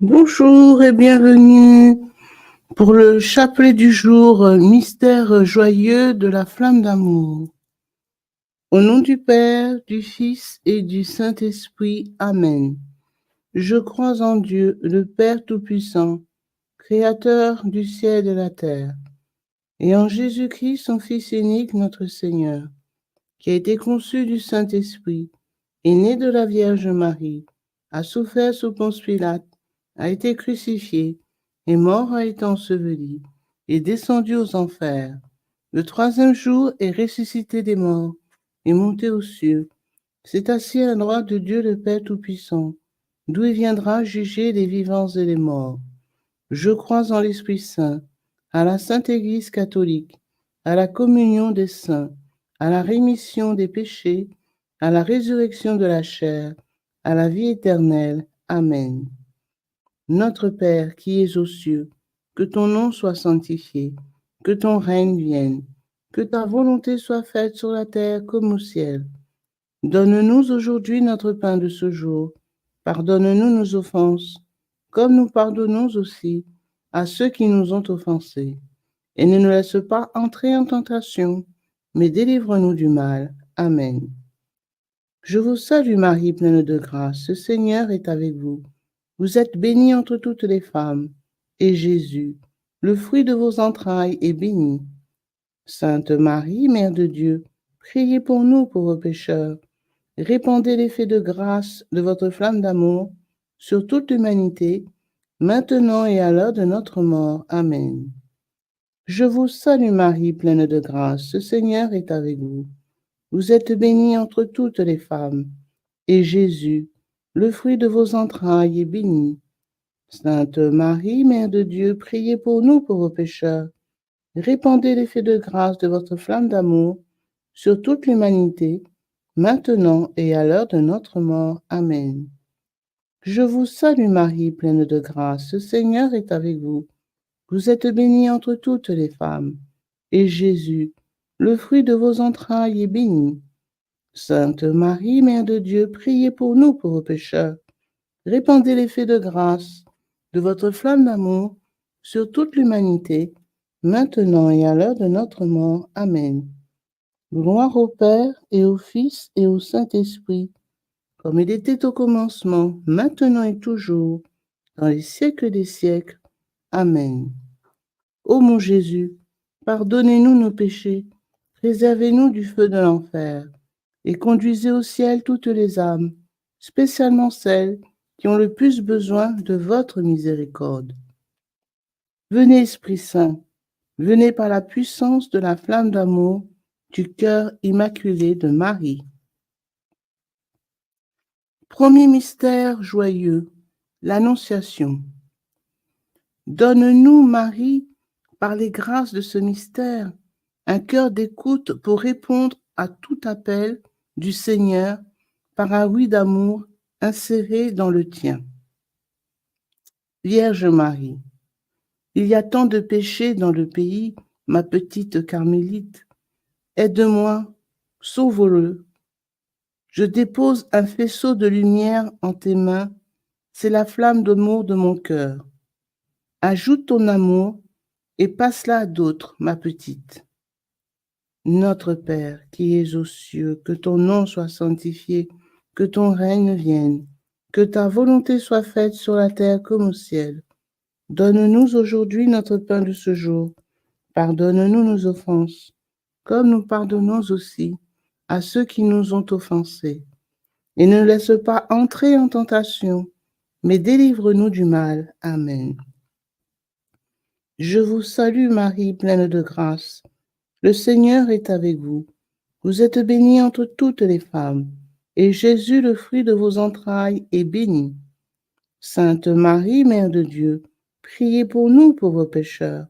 Bonjour et bienvenue pour le chapelet du jour, mystère joyeux de la flamme d'amour. Au nom du Père, du Fils et du Saint-Esprit, Amen. Je crois en Dieu, le Père Tout-Puissant, Créateur du ciel et de la terre, et en Jésus-Christ, son Fils unique, notre Seigneur, qui a été conçu du Saint-Esprit, est né de la Vierge Marie, a souffert sous Ponce Pilate, a été crucifié, est mort, a été enseveli, est descendu aux enfers. Le troisième jour est ressuscité des morts, est monté aux cieux, s'est assis à la droite de Dieu le Père Tout-Puissant, d'où il viendra juger les vivants et les morts. Je crois en l'Esprit Saint, à la Sainte Église catholique, à la communion des saints, à la rémission des péchés, à la résurrection de la chair, à la vie éternelle. Amen. Notre Père qui es aux cieux, que ton nom soit sanctifié, que ton règne vienne, que ta volonté soit faite sur la terre comme au ciel. Donne-nous aujourd'hui notre pain de ce jour. Pardonne-nous nos offenses, comme nous pardonnons aussi à ceux qui nous ont offensés. Et ne nous laisse pas entrer en tentation, mais délivre-nous du mal. Amen. Je vous salue Marie, pleine de grâce, le Seigneur est avec vous. Vous êtes bénie entre toutes les femmes, et Jésus, le fruit de vos entrailles, est béni. Sainte Marie, Mère de Dieu, priez pour nous pauvres pécheurs. Répandez l'effet de grâce de votre flamme d'amour sur toute l'humanité, maintenant et à l'heure de notre mort. Amen. Je vous salue Marie, pleine de grâce, le Seigneur est avec vous. Vous êtes bénie entre toutes les femmes, et Jésus, le fruit de vos entrailles, est béni. Sainte Marie, Mère de Dieu, priez pour nous pauvres pécheurs. Répandez l'effet de grâce de votre flamme d'amour sur toute l'humanité, maintenant et à l'heure de notre mort. Amen. Je vous salue Marie, pleine de grâce, le Seigneur est avec vous. Vous êtes bénie entre toutes les femmes, et Jésus, le fruit de vos entrailles, est béni. Sainte Marie, Mère de Dieu, priez pour nous pauvres pécheurs. Répandez l'effet de grâce de votre flamme d'amour sur toute l'humanité, maintenant et à l'heure de notre mort. Amen. Gloire au Père et au Fils et au Saint-Esprit, comme il était au commencement, maintenant et toujours, dans les siècles des siècles. Amen. Ô mon Jésus, pardonnez-nous nos péchés, préservez-nous du feu de l'enfer, et conduisez au ciel toutes les âmes, spécialement celles qui ont le plus besoin de votre miséricorde. Venez, Esprit Saint, venez par la puissance de la flamme d'amour du cœur immaculé de Marie. Premier mystère joyeux, l'Annonciation. Donne-nous, Marie, par les grâces de ce mystère, un cœur d'écoute pour répondre à tout appel du Seigneur par un oui d'amour inséré dans le tien. Vierge Marie, il y a tant de péchés dans le pays, ma petite carmélite. Aide-moi, sauve-le. Je dépose un faisceau de lumière en tes mains, c'est la flamme d'amour de mon cœur. Ajoute ton amour et passe-la à d'autres, ma petite. Notre Père qui es aux cieux, que ton nom soit sanctifié, que ton règne vienne, que ta volonté soit faite sur la terre comme au ciel. Donne-nous aujourd'hui notre pain de ce jour. Pardonne-nous nos offenses, comme nous pardonnons aussi à ceux qui nous ont offensés. Et ne laisse pas entrer en tentation, mais délivre-nous du mal. Amen. Je vous salue Marie, pleine de grâce. Le Seigneur est avec vous. Vous êtes bénie entre toutes les femmes, et Jésus, le fruit de vos entrailles, est béni. Sainte Marie, Mère de Dieu, priez pour nous pauvres pécheurs.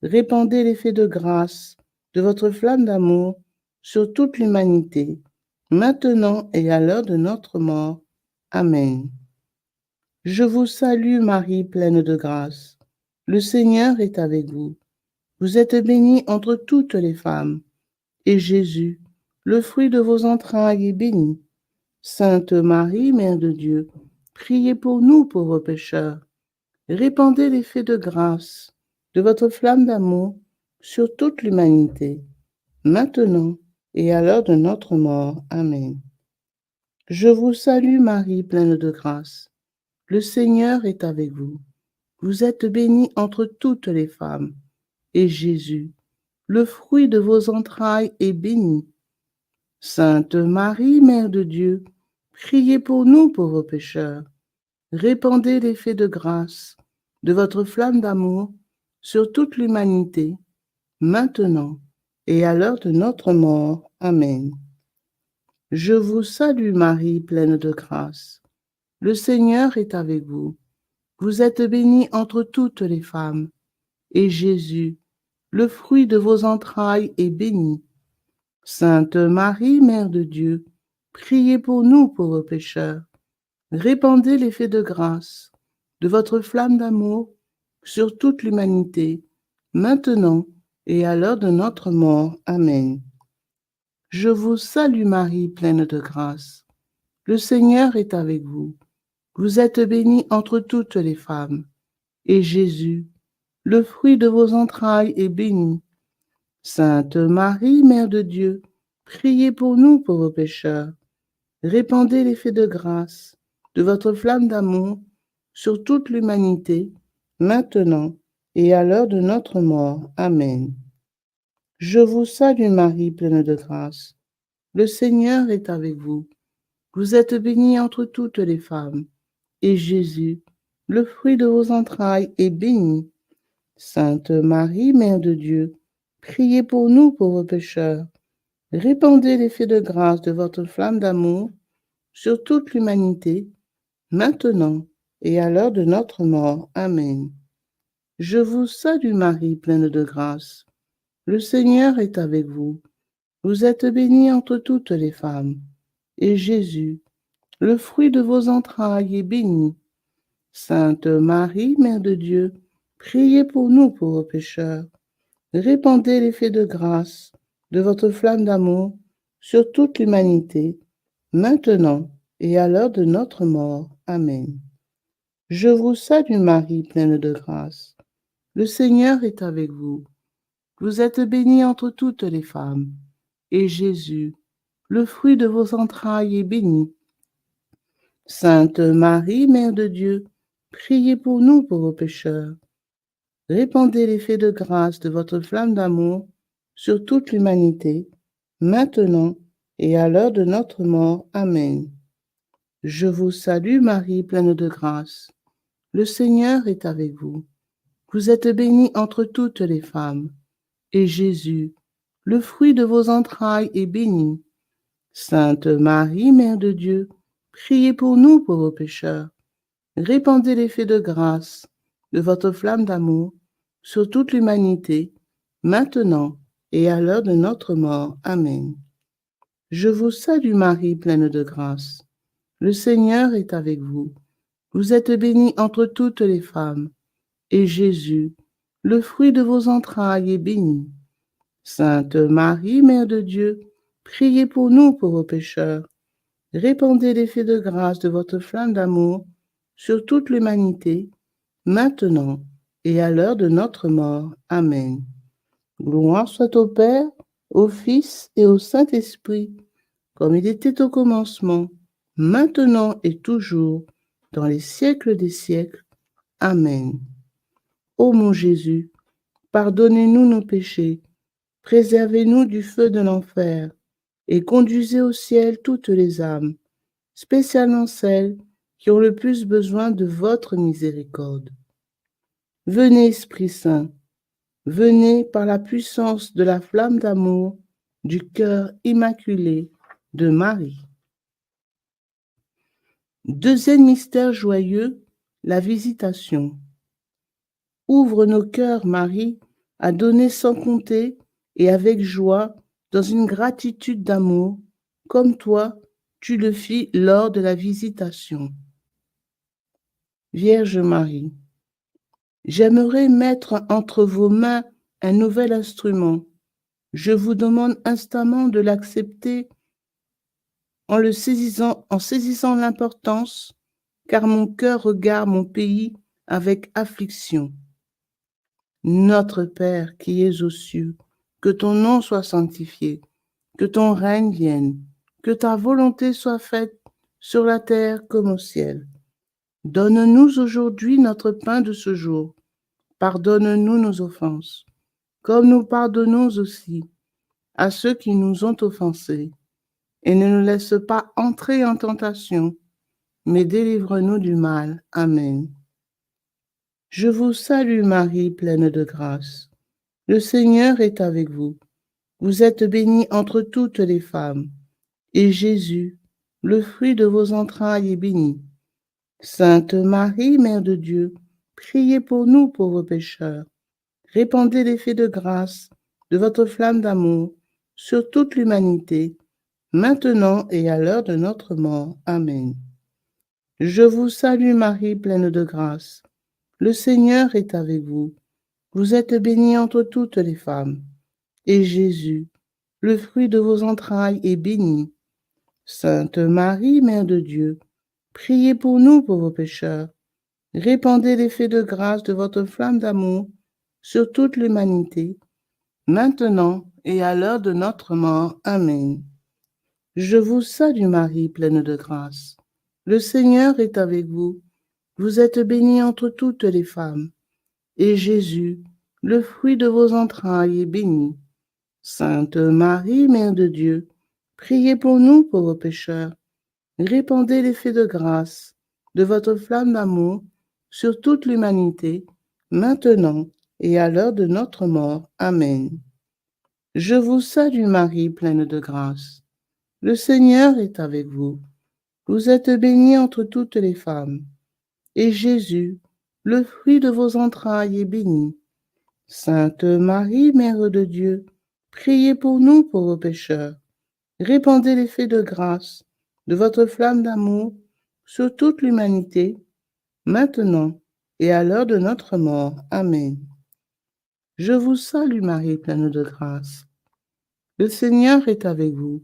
Répandez l'effet de grâce de votre flamme d'amour sur toute l'humanité, maintenant et à l'heure de notre mort. Amen. Je vous salue Marie, pleine de grâce. Le Seigneur est avec vous. Vous êtes bénie entre toutes les femmes, et Jésus, le fruit de vos entrailles, est béni. Sainte Marie, Mère de Dieu, priez pour nous pauvres pécheurs. Répandez l'effet de grâce de votre flamme d'amour sur toute l'humanité, maintenant et à l'heure de notre mort. Amen. Je vous salue Marie, pleine de grâce. Le Seigneur est avec vous. Vous êtes bénie entre toutes les femmes, et Jésus, le fruit de vos entrailles, est béni. Sainte Marie, Mère de Dieu, priez pour nous pauvres pécheurs. Répandez l'effet de grâce de votre flamme d'amour sur toute l'humanité, maintenant et à l'heure de notre mort. Amen. Je vous salue Marie, pleine de grâce. Le Seigneur est avec vous. Vous êtes bénie entre toutes les femmes, et Jésus, le fruit de vos entrailles, est béni. Sainte Marie, Mère de Dieu, priez pour nous pauvres pécheurs. Répandez l'effet de grâce de votre flamme d'amour sur toute l'humanité, maintenant et à l'heure de notre mort. Amen. Je vous salue Marie, pleine de grâce. Le Seigneur est avec vous. Vous êtes bénie entre toutes les femmes, et Jésus, le fruit de vos entrailles, est béni. Sainte Marie, Mère de Dieu, priez pour nous pauvres pécheurs. Répandez l'effet de grâce de votre flamme d'amour sur toute l'humanité, maintenant et à l'heure de notre mort. Amen. Je vous salue Marie, pleine de grâce. Le Seigneur est avec vous. Vous êtes bénie entre toutes les femmes, et Jésus, le fruit de vos entrailles, est béni. Sainte Marie, Mère de Dieu, priez pour nous pauvres pécheurs. Répandez l'effet de grâce de votre flamme d'amour sur toute l'humanité, maintenant et à l'heure de notre mort. Amen. Je vous salue Marie, pleine de grâce. Le Seigneur est avec vous. Vous êtes bénie entre toutes les femmes, et Jésus, le fruit de vos entrailles, est béni. Sainte Marie, Mère de Dieu, priez pour nous pauvres pécheurs. Répandez l'effet de grâce de votre flamme d'amour sur toute l'humanité, maintenant et à l'heure de notre mort. Amen. Je vous salue Marie, pleine de grâce. Le Seigneur est avec vous. Vous êtes bénie entre toutes les femmes, et Jésus, le fruit de vos entrailles, est béni. Sainte Marie, Mère de Dieu, priez pour nous pauvres pécheurs. Répandez l'effet de grâce de votre flamme d'amour sur toute l'humanité, maintenant et à l'heure de notre mort. Amen. Je vous salue Marie, pleine de grâce. Le Seigneur est avec vous. Vous êtes bénie entre toutes les femmes, et Jésus, le fruit de vos entrailles, est béni. Sainte Marie, Mère de Dieu, priez pour nous pauvres pécheurs. Répandez l'effet de grâce de votre flamme d'amour sur toute l'humanité, maintenant et à l'heure de notre mort. Amen. Je vous salue Marie, pleine de grâce. Le Seigneur est avec vous. Vous êtes bénie entre toutes les femmes, et Jésus, le fruit de vos entrailles, est béni. Sainte Marie, Mère de Dieu, priez pour nous pauvres pécheurs. Répandez l'effet de grâce de votre flamme d'amour sur toute l'humanité, maintenant et à l'heure de notre mort. Amen. Gloire soit au Père, au Fils et au Saint-Esprit, comme il était au commencement, maintenant et toujours, dans les siècles des siècles. Amen. Ô mon Jésus, pardonnez-nous nos péchés, préservez-nous du feu de l'enfer, et conduisez au ciel toutes les âmes, spécialement celles qui ont le plus besoin de votre miséricorde. Venez, Esprit Saint, venez par la puissance de la flamme d'amour du cœur immaculé de Marie. Deuxième mystère joyeux, la visitation. Ouvre nos cœurs, Marie, à donner sans compter et avec joie, dans une gratitude d'amour, comme toi, tu le fis lors de la visitation. Vierge Marie, j'aimerais mettre entre vos mains un nouvel instrument. Je vous demande instamment de l'accepter en saisissant l'importance, car mon cœur regarde mon pays avec affliction. Notre Père qui es aux cieux, que ton nom soit sanctifié, que ton règne vienne, que ta volonté soit faite sur la terre comme au ciel. Donne-nous aujourd'hui notre pain de ce jour. Pardonne-nous nos offenses, comme nous pardonnons aussi à ceux qui nous ont offensés. Et ne nous laisse pas entrer en tentation, mais délivre-nous du mal. Amen. Je vous salue Marie, pleine de grâce. Le Seigneur est avec vous. Vous êtes bénie entre toutes les femmes, et Jésus, le fruit de vos entrailles, est béni. Sainte Marie, Mère de Dieu, priez pour nous pauvres pécheurs. Répandez l'effet de grâce de votre flamme d'amour sur toute l'humanité, maintenant et à l'heure de notre mort. Amen. Je vous salue Marie, pleine de grâce. Le Seigneur est avec vous. Vous êtes bénie entre toutes les femmes, et Jésus, le fruit de vos entrailles, est béni. Sainte Marie, Mère de Dieu, priez pour nous pauvres pécheurs. Répandez l'effet de grâce de votre flamme d'amour sur toute l'humanité, maintenant et à l'heure de notre mort. Amen. Je vous salue Marie, pleine de grâce. Le Seigneur est avec vous. Vous êtes bénie entre toutes les femmes, et Jésus, le fruit de vos entrailles, est béni. Sainte Marie, Mère de Dieu, priez pour nous pauvres pécheurs. Répandez l'effet de grâce de votre flamme d'amour sur toute l'humanité, maintenant et à l'heure de notre mort. Amen. Je vous salue Marie, pleine de grâce. Le Seigneur est avec vous. Vous êtes bénie entre toutes les femmes, et Jésus, le fruit de vos entrailles, est béni. Sainte Marie, Mère de Dieu, priez pour nous pauvres pécheurs. Répandez l'effet de grâce de votre flamme d'amour sur toute l'humanité, maintenant et à l'heure de notre mort. Amen. Je vous salue Marie, pleine de grâce. Le Seigneur est avec vous.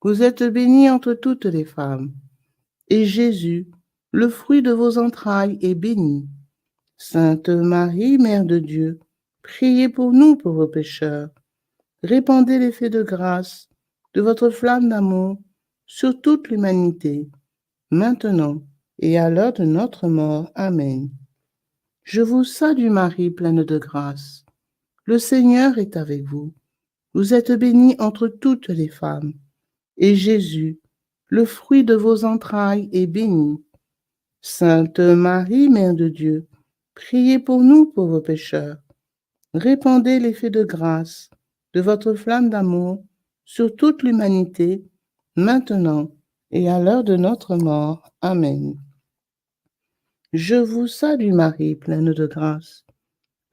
Vous êtes bénie entre toutes les femmes, et Jésus, le fruit de vos entrailles, est béni. Sainte Marie, Mère de Dieu, priez pour nous pauvres pécheurs. Répandez l'effet de grâce de votre flamme d'amour sur toute l'humanité, maintenant et à l'heure de notre mort. Amen. Je vous salue Marie, pleine de grâce. Le Seigneur est avec vous. Vous êtes bénie entre toutes les femmes, et Jésus, le fruit de vos entrailles, est béni. Sainte Marie, Mère de Dieu, priez pour nous pauvres pécheurs. Répandez l'effet de grâce de votre flamme d'amour sur toute l'humanité, maintenant et à l'heure de notre mort. Amen. Je vous salue Marie, pleine de grâce.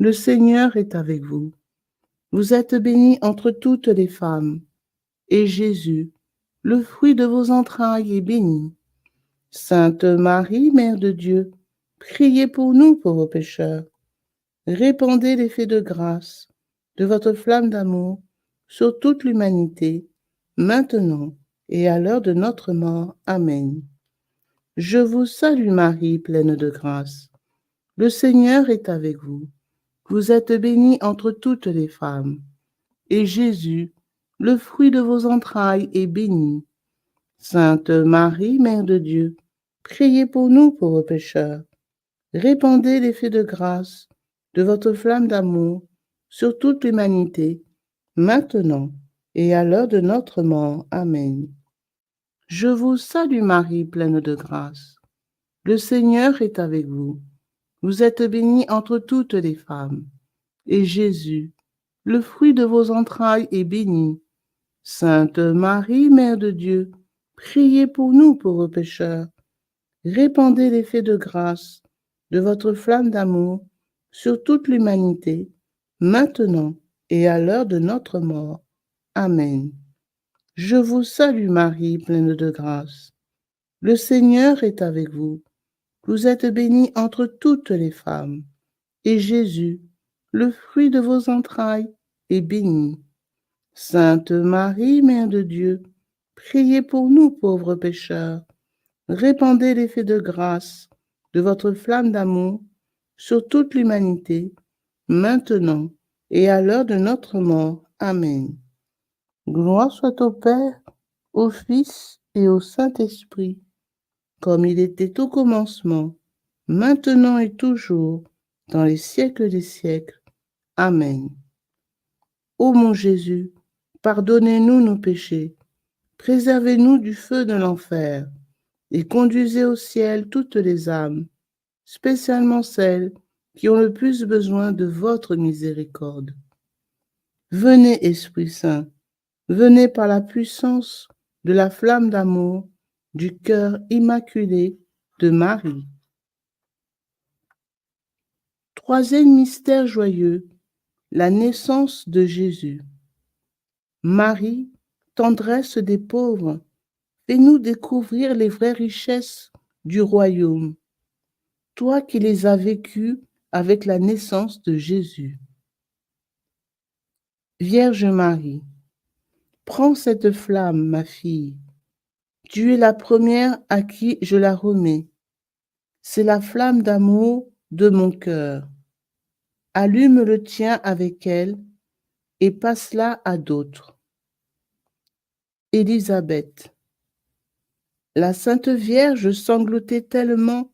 Le Seigneur est avec vous. Vous êtes bénie entre toutes les femmes, et Jésus, le fruit de vos entrailles, est béni. Sainte Marie, Mère de Dieu, priez pour nous pauvres pécheurs. Répandez l'effet de grâce de votre flamme d'amour sur toute l'humanité, maintenant et à l'heure de notre mort. Amen. Je vous salue Marie, pleine de grâce. Le Seigneur est avec vous. Vous êtes bénie entre toutes les femmes, et Jésus, le fruit de vos entrailles, est béni. Sainte Marie, Mère de Dieu, priez pour nous pauvres pécheurs. Répandez l'effet de grâce de votre flamme d'amour sur toute l'humanité, maintenant et à l'heure de notre mort. Amen. Je vous salue Marie, pleine de grâce. Le Seigneur est avec vous. Vous êtes bénie entre toutes les femmes, et Jésus, le fruit de vos entrailles, est béni. Sainte Marie, Mère de Dieu, priez pour nous pauvres pécheurs. Répandez l'effet de grâce de votre flamme d'amour sur toute l'humanité, maintenant et à l'heure de notre mort. Amen. Je vous salue Marie, pleine de grâce. Le Seigneur est avec vous. Vous êtes bénie entre toutes les femmes, et Jésus, le fruit de vos entrailles, est béni. Sainte Marie, Mère de Dieu, priez pour nous pauvres pécheurs. Répandez l'effet de grâce de votre flamme d'amour sur toute l'humanité, maintenant et à l'heure de notre mort. Amen. Gloire soit au Père, au Fils et au Saint-Esprit, comme il était au commencement, maintenant et toujours, dans les siècles des siècles. Amen. Ô mon Jésus, pardonnez-nous nos péchés, préservez-nous du feu de l'enfer, et conduisez au ciel toutes les âmes, spécialement celles qui ont le plus besoin de votre miséricorde. Venez, Esprit Saint, venez par la puissance de la flamme d'amour du cœur immaculé de Marie. Troisième mystère joyeux, la naissance de Jésus. Marie, tendresse des pauvres, fais-nous découvrir les vraies richesses du royaume, toi qui les as vécues avec la naissance de Jésus. Vierge Marie, prends cette flamme, ma fille. Tu es la première à qui je la remets. C'est la flamme d'amour de mon cœur. Allume le tien avec elle et passe-la à d'autres. Élisabeth, la Sainte Vierge sanglotait tellement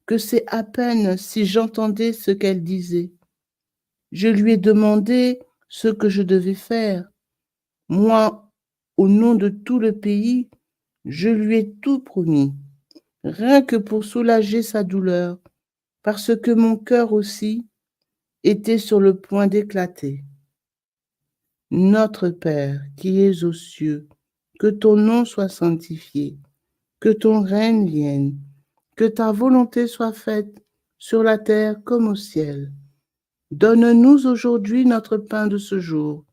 que c'est à peine si j'entendais ce qu'elle disait. Je lui ai demandé ce que je devais faire. Moi, au nom de tout le pays, je lui ai tout promis, rien que pour soulager sa douleur, parce que mon cœur aussi était sur le point d'éclater. Notre Père qui es aux cieux, que ton nom soit sanctifié, que ton règne vienne, que ta volonté soit faite sur la terre comme au ciel. Donne-nous aujourd'hui notre pain de ce jour.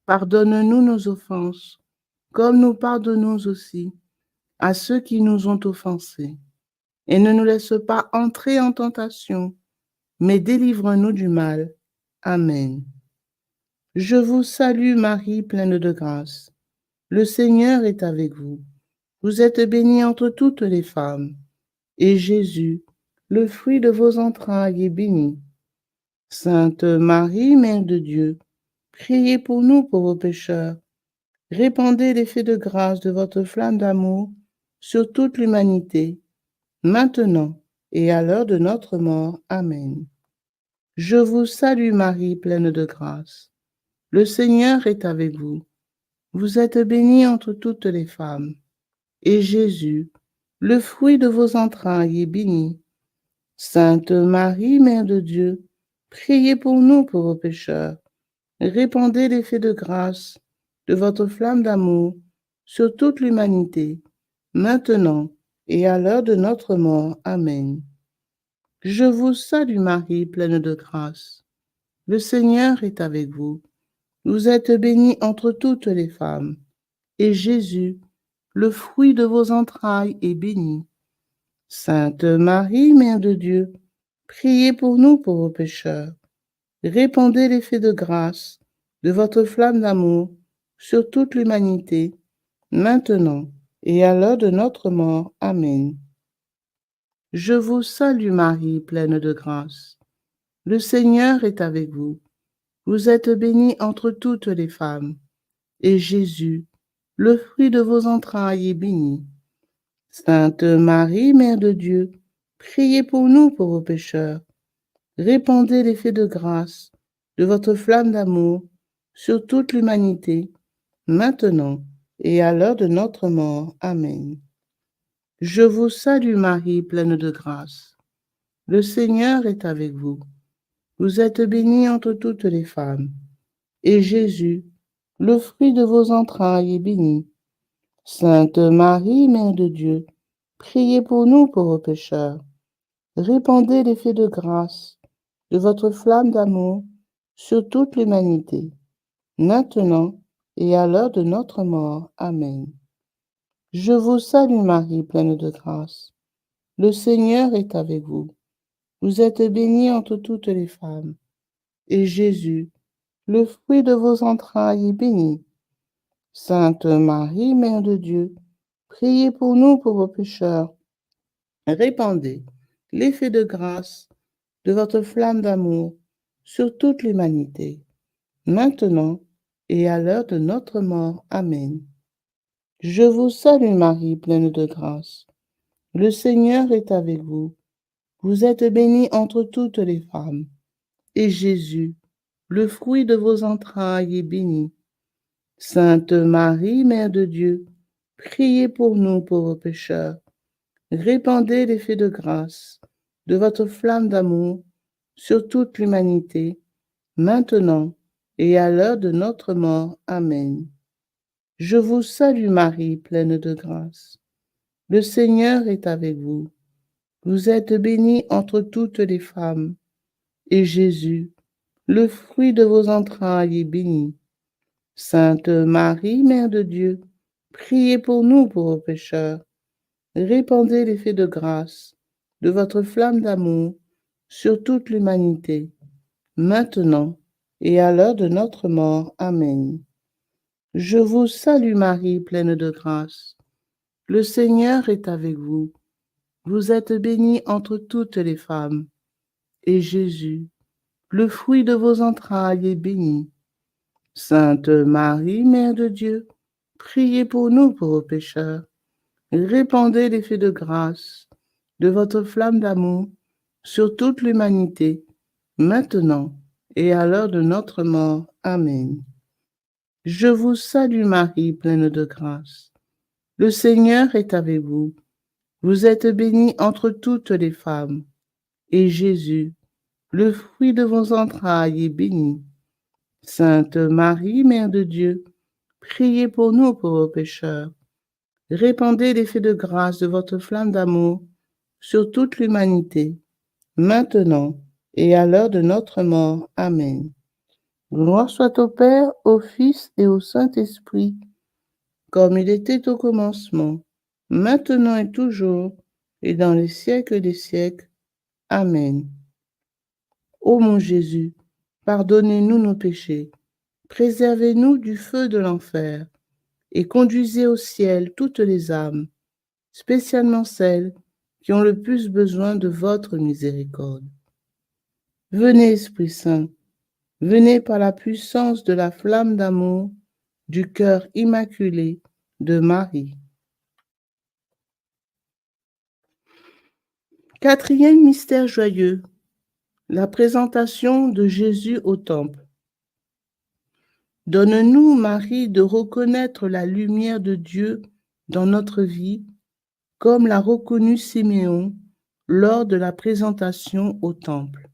Pardonne-nous nos offenses, comme nous pardonnons aussi à ceux qui nous ont offensés. Et ne nous laisse pas entrer en tentation, mais délivre-nous du mal. Amen. Je vous salue Marie, pleine de grâce. Le Seigneur est avec vous. Vous êtes bénie entre toutes les femmes, et Jésus, le fruit de vos entrailles, est béni. Sainte Marie, Mère de Dieu, priez pour nous pauvres pécheurs. Répandez l'effet de grâce de votre flamme d'amour sur toute l'humanité, maintenant et à l'heure de notre mort. Amen. Je vous salue Marie, pleine de grâce. Le Seigneur est avec vous. Vous êtes bénie entre toutes les femmes, et Jésus, le fruit de vos entrailles, est béni. Sainte Marie, Mère de Dieu, priez pour nous pauvres pécheurs. Répandez l'effet de grâce de votre flamme d'amour sur toute l'humanité, maintenant et à l'heure de notre mort. Amen. Je vous salue Marie, pleine de grâce. Le Seigneur est avec vous. Vous êtes bénie entre toutes les femmes, et Jésus, le fruit de vos entrailles, est béni. Sainte Marie, Mère de Dieu, priez pour nous pauvres pécheurs. Répandez l'effet de grâce de votre flamme d'amour sur toute l'humanité, maintenant et à l'heure de notre mort. Amen. Je vous salue Marie, pleine de grâce. Le Seigneur est avec vous. Vous êtes bénie entre toutes les femmes, et Jésus, le fruit de vos entrailles, est béni. Sainte Marie, Mère de Dieu, priez pour nous pauvres pécheurs. Répandez l'effet de grâce de votre flamme d'amour sur toute l'humanité, maintenant et à l'heure de notre mort. Amen. Je vous salue Marie, pleine de grâce. Le Seigneur est avec vous. Vous êtes bénie entre toutes les femmes, et Jésus, le fruit de vos entrailles, est béni. Sainte Marie, Mère de Dieu, priez pour nous pauvres pécheurs. Répandez l'effet de grâce de votre flamme d'amour sur toute l'humanité, maintenant et à l'heure de notre mort. Amen. Je vous salue Marie, pleine de grâce. Le Seigneur est avec vous. Vous êtes bénie entre toutes les femmes, et Jésus, le fruit de vos entrailles, est béni. Sainte Marie, Mère de Dieu, priez pour nous pauvres pécheurs. Répandez l'effet de grâce de votre flamme d'amour sur toute l'humanité, maintenant et à l'heure de notre mort. Amen. Je vous salue Marie, pleine de grâce. Le Seigneur est avec vous. Vous êtes bénie entre toutes les femmes, et Jésus, le fruit de vos entrailles, est béni. Sainte Marie, Mère de Dieu, priez pour nous pauvres pécheurs. Répandez l'effet de grâce de votre flamme d'amour sur toute l'humanité, maintenant et à l'heure de notre mort. Amen. Je vous salue Marie, pleine de grâce. Le Seigneur est avec vous. Vous êtes bénie entre toutes les femmes, et Jésus, le fruit de vos entrailles, est béni. Sainte Marie, Mère de Dieu, priez pour nous pauvres pécheurs. Répandez l'effet de grâce de votre flamme d'amour sur toute l'humanité, maintenant et à l'heure de notre mort. Amen. Je vous salue Marie, pleine de grâce. Le Seigneur est avec vous. Vous êtes bénie entre toutes les femmes, et Jésus, le fruit de vos entrailles, est béni. Sainte Marie, Mère de Dieu, priez pour nous pauvres pécheurs. Répandez l'effet de grâce de votre flamme d'amour sur toute l'humanité, maintenant et à l'heure de notre mort. Amen. Je vous salue Marie, pleine de grâce. Le Seigneur est avec vous. Vous êtes bénie entre toutes les femmes, et Jésus, le fruit de vos entrailles, est béni. Sainte Marie, Mère de Dieu, priez pour nous pauvres pécheurs. Répandez l'effet de grâce de votre flamme d'amour sur toute l'humanité, maintenant et à l'heure de notre mort. Amen. Gloire soit au Père, au Fils et au Saint-Esprit, comme il était au commencement, maintenant et toujours, et dans les siècles des siècles. Amen. Ô mon Jésus, pardonnez-nous nos péchés, préservez-nous du feu de l'enfer, et conduisez au ciel toutes les âmes, spécialement celles qui ont le plus besoin de votre miséricorde. Venez, Esprit Saint, venez par la puissance de la flamme d'amour du cœur immaculé de Marie. Quatrième mystère joyeux, la présentation de Jésus au temple. Donne-nous, Marie, de reconnaître la lumière de Dieu dans notre vie, comme l'a reconnu Siméon lors de la présentation au temple.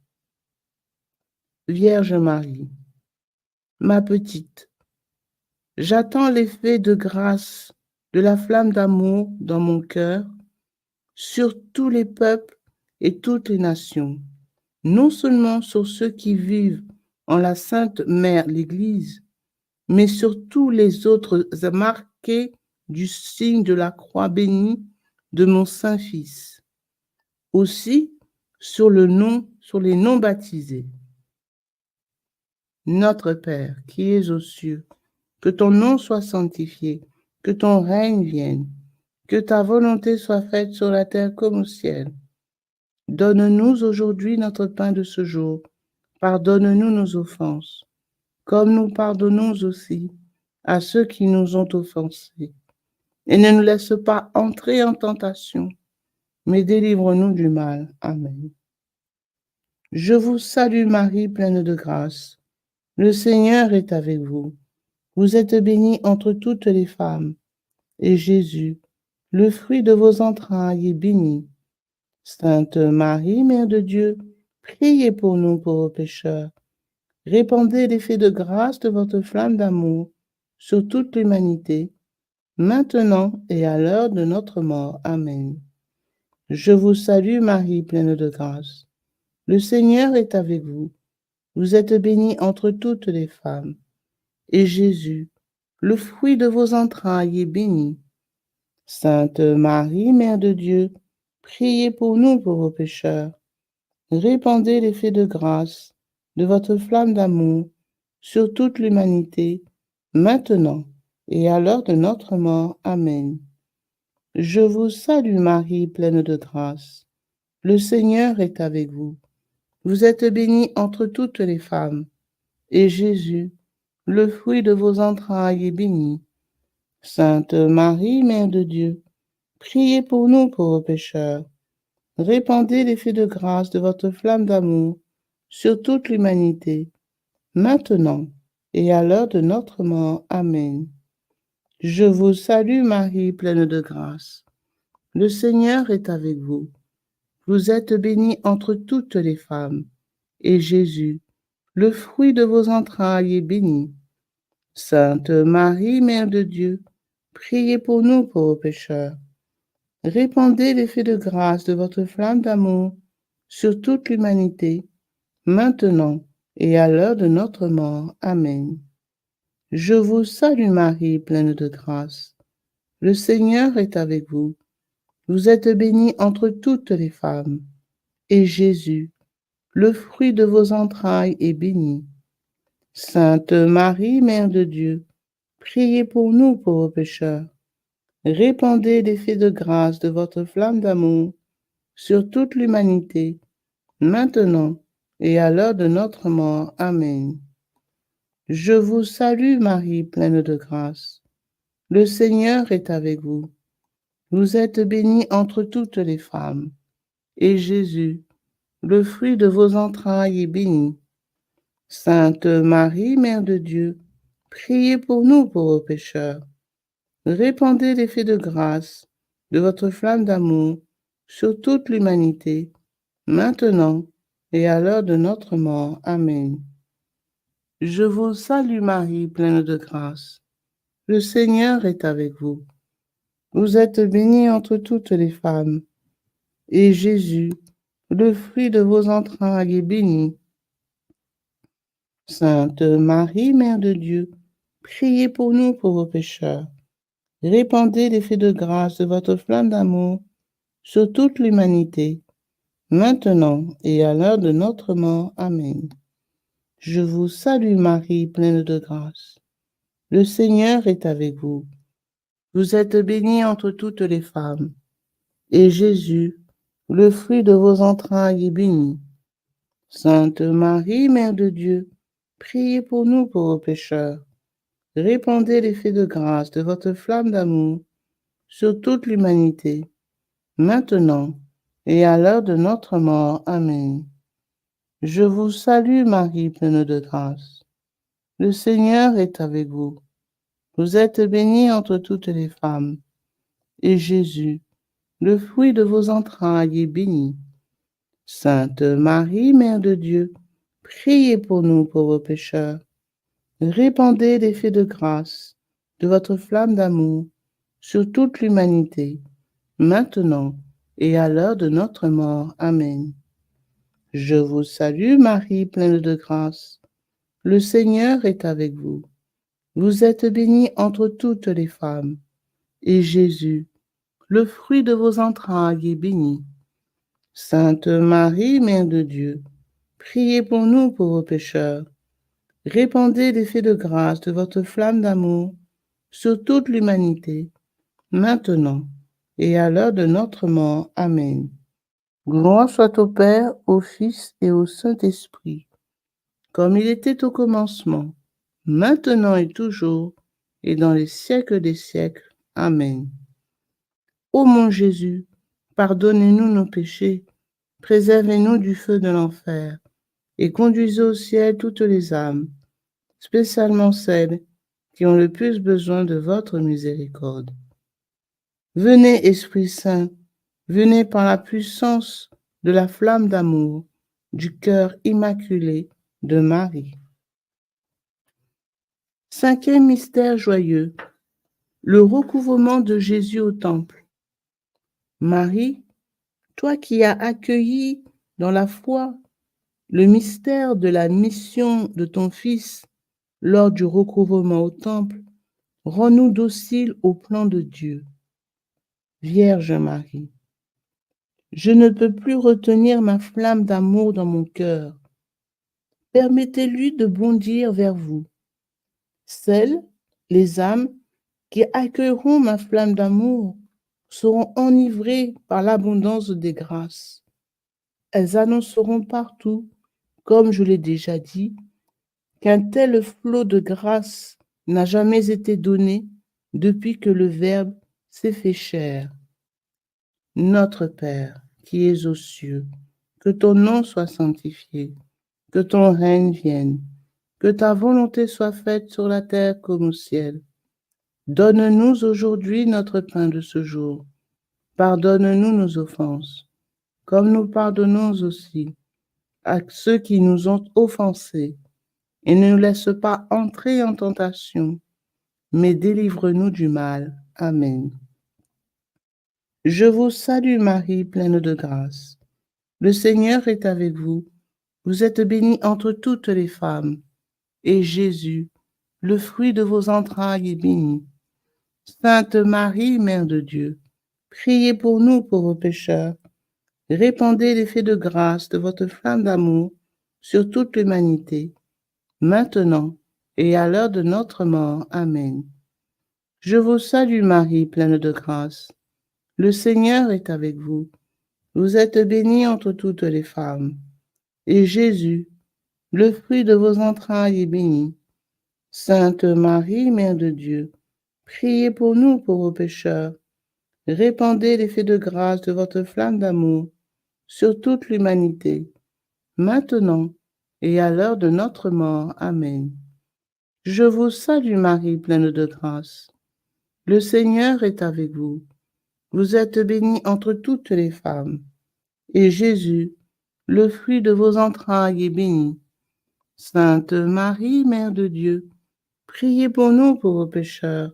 Vierge Marie, ma petite, j'attends l'effet de grâce de la flamme d'amour dans mon cœur sur tous les peuples et toutes les nations, non seulement sur ceux qui vivent en la Sainte Mère, l'Église, mais sur tous les autres marqués du signe de la croix bénie de mon Saint-Fils. Aussi, sur les non baptisés. Notre Père, qui es aux cieux, que ton nom soit sanctifié, que ton règne vienne, que ta volonté soit faite sur la terre comme au ciel. Donne-nous aujourd'hui notre pain de ce jour. Pardonne-nous nos offenses, comme nous pardonnons aussi à ceux qui nous ont offensés. Et ne nous laisse pas entrer en tentation, mais délivre-nous du mal. Amen. Je vous salue Marie, pleine de grâce. Le Seigneur est avec vous. Vous êtes bénie entre toutes les femmes, et Jésus, le fruit de vos entrailles, est béni. Sainte Marie, Mère de Dieu, priez pour nous pauvres pécheurs. Répandez l'effet de grâce de votre flamme d'amour sur toute l'humanité, maintenant et à l'heure de notre mort. Amen. Je vous salue Marie, pleine de grâce. Le Seigneur est avec vous. Vous êtes bénie entre toutes les femmes, et Jésus, le fruit de vos entrailles, est béni. Sainte Marie, Mère de Dieu, priez pour nous pauvres pécheurs. Répandez l'effet de grâce de votre flamme d'amour sur toute l'humanité, maintenant et à l'heure de notre mort. Amen. Je vous salue Marie, pleine de grâce. Le Seigneur est avec vous. Vous êtes bénie entre toutes les femmes, et Jésus, le fruit de vos entrailles, est béni. Sainte Marie, Mère de Dieu, priez pour nous pauvres pécheurs. Répandez l'effet de grâce de votre flamme d'amour sur toute l'humanité, maintenant et à l'heure de notre mort. Amen. Je vous salue Marie, pleine de grâce. Le Seigneur est avec vous. Vous êtes bénie entre toutes les femmes, et Jésus, le fruit de vos entrailles, est béni. Sainte Marie, Mère de Dieu, priez pour nous pauvres pécheurs. Répandez l'effet de grâce de votre flamme d'amour sur toute l'humanité, maintenant et à l'heure de notre mort. Amen. Je vous salue Marie, pleine de grâce. Le Seigneur est avec vous. Vous êtes bénie entre toutes les femmes, et Jésus, le fruit de vos entrailles, est béni. Sainte Marie, Mère de Dieu, priez pour nous pauvres pécheurs. Répandez l'effet de grâce de votre flamme d'amour sur toute l'humanité, maintenant et à l'heure de notre mort. Amen. Je vous salue Marie, pleine de grâce. Le Seigneur est avec vous. Vous êtes bénie entre toutes les femmes, et Jésus, le fruit de vos entrailles, est béni. Sainte Marie, Mère de Dieu, priez pour nous pauvres pécheurs. Répandez l'effet de grâce de votre flamme d'amour sur toute l'humanité, maintenant et à l'heure de notre mort. Amen. Je vous salue Marie, pleine de grâce. Le Seigneur est avec vous. Vous êtes bénie entre toutes les femmes, et Jésus, le fruit de vos entrailles, est béni. Sainte Marie, Mère de Dieu, priez pour nous pauvres pécheurs. Répandez l'effet de grâce de votre flamme d'amour sur toute l'humanité, maintenant et à l'heure de notre mort. Amen. Je vous salue Marie, pleine de grâce. Le Seigneur est avec vous. Vous êtes bénie entre toutes les femmes, et Jésus, le fruit de vos entrailles, est béni. Sainte Marie, Mère de Dieu, priez pour nous pauvres pécheurs. Répandez l'effet de grâce de votre flamme d'amour sur toute l'humanité, maintenant et à l'heure de notre mort. Amen. Je vous salue Marie, pleine de grâce. Le Seigneur est avec vous. Vous êtes bénie entre toutes les femmes, et Jésus, le fruit de vos entrailles, est béni. Sainte Marie, Mère de Dieu, priez pour nous pauvres pécheurs. Répandez l'effet de grâce de votre flamme d'amour sur toute l'humanité, maintenant et à l'heure de notre mort. Amen. Je vous salue Marie, pleine de grâce. Le Seigneur est avec vous. Vous êtes bénie entre toutes les femmes, et Jésus, le fruit de vos entrailles, est béni. Sainte Marie, Mère de Dieu, priez pour nous pauvres pécheurs. Répandez l'effet de grâce de votre flamme d'amour sur toute l'humanité, maintenant et à l'heure de notre mort. Amen. Gloire soit au Père, au Fils et au Saint-Esprit, comme il était au commencement, maintenant et toujours, et dans les siècles des siècles. Amen. Ô mon Jésus, pardonnez-nous nos péchés, préservez-nous du feu de l'enfer, et conduisez au ciel toutes les âmes, spécialement celles qui ont le plus besoin de votre miséricorde. Venez, Esprit Saint, venez par la puissance de la flamme d'amour du cœur immaculé de Marie. Cinquième mystère joyeux, le recouvrement de Jésus au temple. Marie, toi qui as accueilli dans la foi le mystère de la mission de ton Fils lors du recouvrement au temple, rends-nous dociles au plan de Dieu. Vierge Marie, je ne peux plus retenir ma flamme d'amour dans mon cœur. Permettez-lui de bondir vers vous. Celles, les âmes qui accueilleront ma flamme d'amour seront enivrées par l'abondance des grâces. Elles annonceront partout, comme je l'ai déjà dit, qu'un tel flot de grâce n'a jamais été donné depuis que le Verbe s'est fait chair. Notre Père, qui es aux cieux, que ton nom soit sanctifié, que ton règne vienne, que ta volonté soit faite sur la terre comme au ciel. Donne-nous aujourd'hui notre pain de ce jour. Pardonne-nous nos offenses, comme nous pardonnons aussi à ceux qui nous ont offensés. Et ne nous laisse pas entrer en tentation, mais délivre-nous du mal. Amen. Je vous salue Marie, pleine de grâce. Le Seigneur est avec vous. Vous êtes bénie entre toutes les femmes, et Jésus, le fruit de vos entrailles, est béni. Sainte Marie, Mère de Dieu, priez pour nous pauvres pécheurs. Répandez l'effet de grâce de votre flamme d'amour sur toute l'humanité, maintenant et à l'heure de notre mort. Amen. Je vous salue Marie, pleine de grâce. Le Seigneur est avec vous. Vous êtes bénie entre toutes les femmes, et Jésus, le fruit de vos entrailles, est béni. Sainte Marie, Mère de Dieu, priez pour nous pauvres pécheurs. Répandez l'effet de grâce de votre flamme d'amour sur toute l'humanité, maintenant et à l'heure de notre mort. Amen. Je vous salue Marie, pleine de grâce. Le Seigneur est avec vous. Vous êtes bénie entre toutes les femmes, et Jésus, le fruit de vos entrailles, est béni. Sainte Marie, Mère de Dieu, priez pour nous pauvres pécheurs.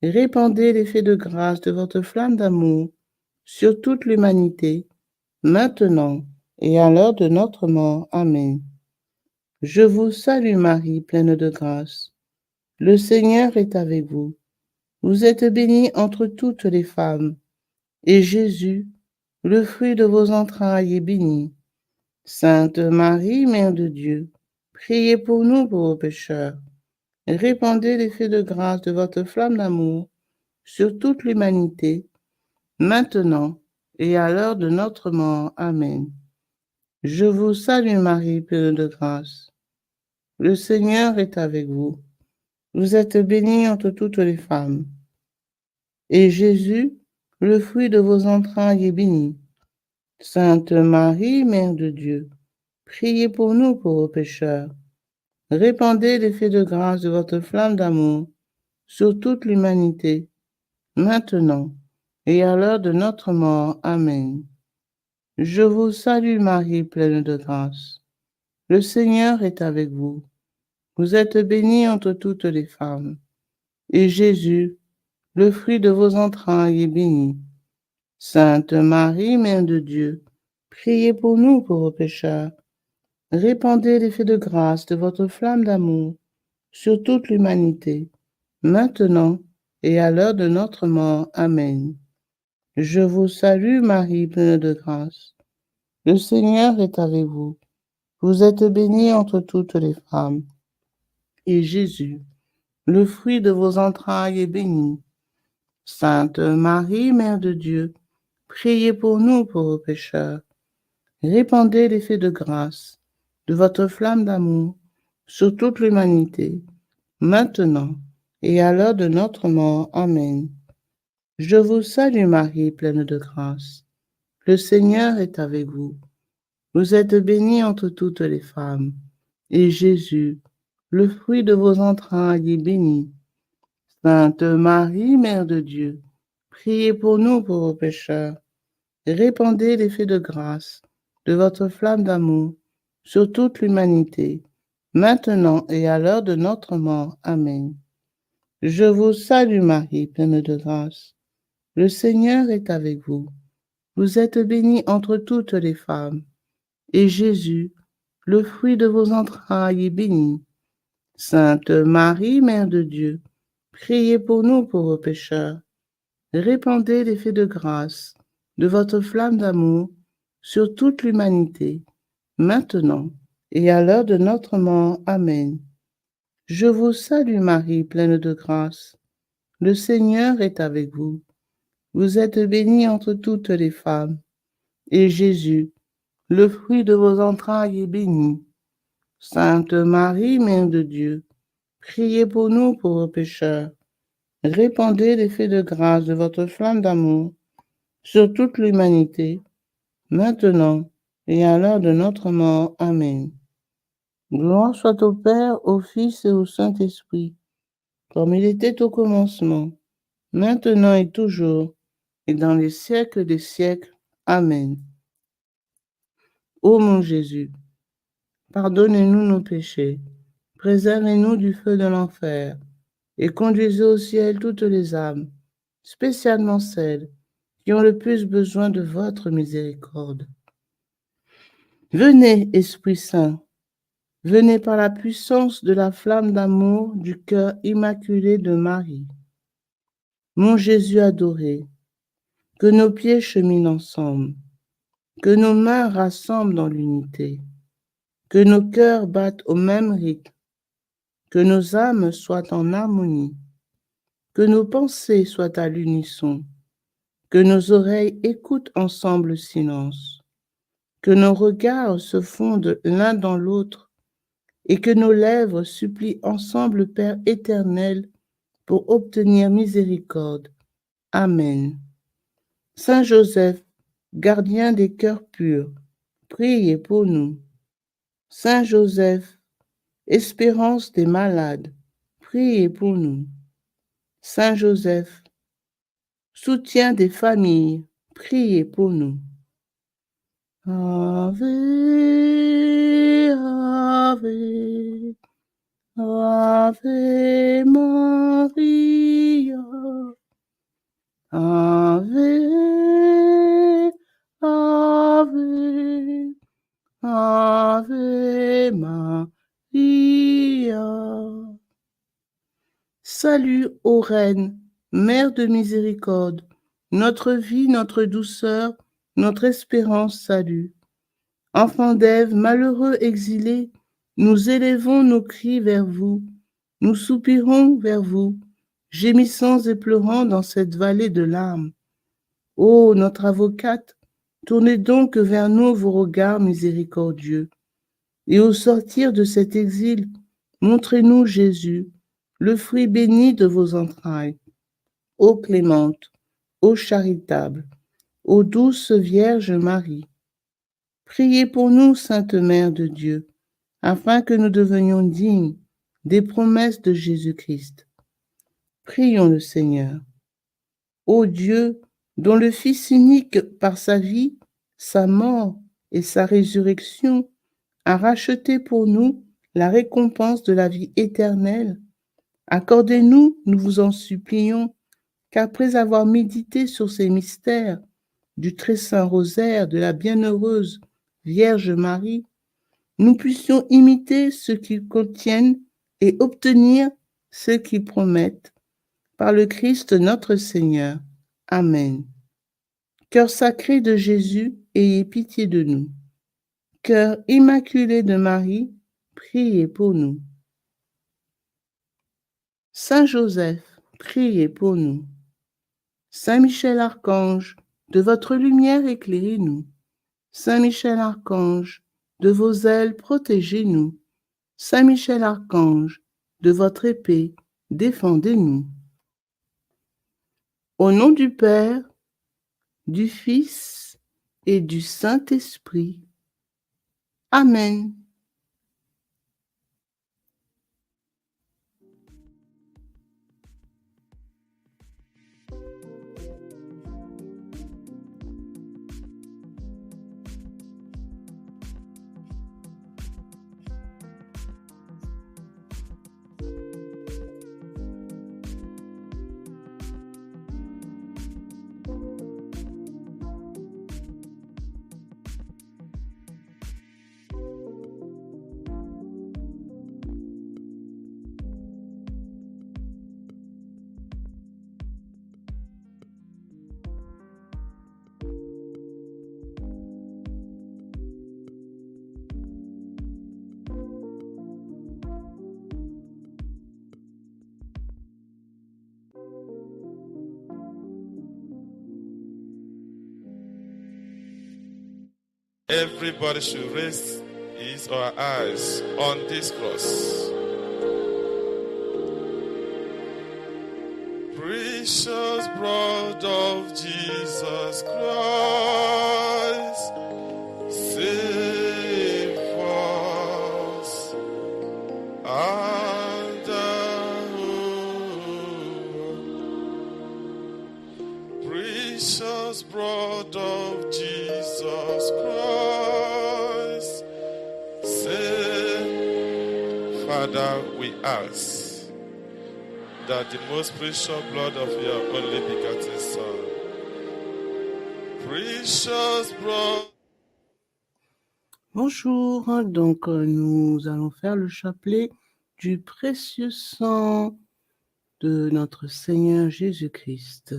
Répandez l'effet de grâce de votre flamme d'amour sur toute l'humanité, maintenant et à l'heure de notre mort. Amen. Je vous salue Marie, pleine de grâce. Le Seigneur est avec vous. Vous êtes bénie entre toutes les femmes, et Jésus, le fruit de vos entrailles, est béni. Sainte Marie, Mère de Dieu, priez pour nous pauvres pécheurs. Répandez l'effet de grâce de votre flamme d'amour sur toute l'humanité, maintenant et à l'heure de notre mort. Amen. Je vous salue Marie, pleine de grâce. Le Seigneur est avec vous. Vous êtes bénie entre toutes les femmes, et Jésus, le fruit de vos entrailles, est béni. Sainte Marie, Mère de Dieu, priez pour nous pauvres pécheurs. Répandez l'effet de grâce de votre flamme d'amour sur toute l'humanité, maintenant et à l'heure de notre mort. Amen. Je vous salue Marie, pleine de grâce. Le Seigneur est avec vous. Vous êtes bénie entre toutes les femmes, et Jésus, le fruit de vos entrailles, est béni. Sainte Marie, Mère de Dieu, priez pour nous pauvres pécheurs. Répandez l'effet de grâce de votre flamme d'amour sur toute l'humanité, maintenant et à l'heure de notre mort. Amen. Je vous salue Marie, pleine de grâce. Le Seigneur est avec vous. Vous êtes bénie entre toutes les femmes. Et Jésus, le fruit de vos entrailles, est béni. Sainte Marie, Mère de Dieu, priez pour nous pauvres pécheurs. Répandez l'effet de grâce de votre flamme d'amour sur toute l'humanité, maintenant et à l'heure de notre mort. Amen. Je vous salue Marie, pleine de grâce. Le Seigneur est avec vous. Vous êtes bénie entre toutes les femmes, et Jésus, le fruit de vos entrailles, est béni. Sainte Marie, Mère de Dieu, priez pour nous pauvres pécheurs. Répandez l'effet de grâce de votre flamme d'amour sur toute l'humanité, maintenant et à l'heure de notre mort. Amen. Je vous salue Marie, pleine de grâce. Le Seigneur est avec vous. Vous êtes bénie entre toutes les femmes, et Jésus, le fruit de vos entrailles, est béni. Sainte Marie, Mère de Dieu, priez pour nous pauvres pécheurs. Répandez l'effet de grâce de votre flamme d'amour sur toute l'humanité, maintenant et à l'heure de notre mort. Amen. Je vous salue Marie, pleine de grâce. Le Seigneur est avec vous. Vous êtes bénie entre toutes les femmes, et Jésus, le fruit de vos entrailles, est béni. Sainte Marie, Mère de Dieu, priez pour nous pauvres pécheurs. Répandez l'effet de grâce de votre flamme d'amour sur toute l'humanité, maintenant et à l'heure de notre mort. Amen. Gloire soit au Père, au Fils et au Saint-Esprit, comme il était au commencement, maintenant et toujours, et dans les siècles des siècles. Amen. Ô mon Jésus, pardonnez-nous nos péchés, préservez-nous du feu de l'enfer, et conduisez au ciel toutes les âmes, spécialement celles qui ont le plus besoin de votre miséricorde. Venez, Esprit Saint, venez par la puissance de la flamme d'amour du cœur immaculé de Marie. Mon Jésus adoré, que nos pieds cheminent ensemble, que nos mains rassemblent dans l'unité, que nos cœurs battent au même rythme, que nos âmes soient en harmonie, que nos pensées soient à l'unisson, que nos oreilles écoutent ensemble le silence, que nos regards se fondent l'un dans l'autre et que nos lèvres supplient ensemble le Père éternel pour obtenir miséricorde. Amen. Saint Joseph, gardien des cœurs purs, priez pour nous. Saint Joseph, espérance des malades, priez pour nous. Saint Joseph, soutien des familles, priez pour nous. Ave, Ave, Ave Maria, Ave, Ave, Ave Maria. Salut, ô Reine, Mère de miséricorde, notre vie, notre douceur, notre espérance, salut. Enfants d'Ève, malheureux exilés, nous élevons nos cris vers vous, nous soupirons vers vous, gémissant et pleurant dans cette vallée de larmes. Ô notre avocate, tournez donc vers nous vos regards miséricordieux, et au sortir de cet exil, montrez-nous Jésus, le fruit béni de vos entrailles. Ô clémente, ô charitable, ô douce Vierge Marie, priez pour nous, Sainte Mère de Dieu, afin que nous devenions dignes des promesses de Jésus-Christ. Prions le Seigneur. Ô Dieu, dont le Fils unique, par sa vie, sa mort et sa résurrection, a racheté pour nous la récompense de la vie éternelle, accordez-nous, nous vous en supplions, qu'après avoir médité sur ces mystères du très saint rosaire de la bienheureuse Vierge Marie, nous puissions imiter ce qu'ils contiennent et obtenir ce qu'ils promettent. Par le Christ notre Seigneur. Amen. Cœur sacré de Jésus, ayez pitié de nous. Cœur immaculé de Marie, priez pour nous. Saint Joseph, priez pour nous. Saint Michel Archange, de votre lumière éclairez-nous. Saint Michel Archange, de vos ailes protégez-nous. Saint Michel Archange, de votre épée défendez-nous. Au nom du Père, du Fils et du Saint-Esprit. Amen. Everybody should raise his or her eyes on this cross. Precious blood of Jesus Christ, save us and precious blood of Jesus Christ, save. Father, we ask that the most precious blood of your only begotten Son, precious blood. Bonjour, donc nous allons faire le chapelet du précieux sang de notre Seigneur Jésus-Christ.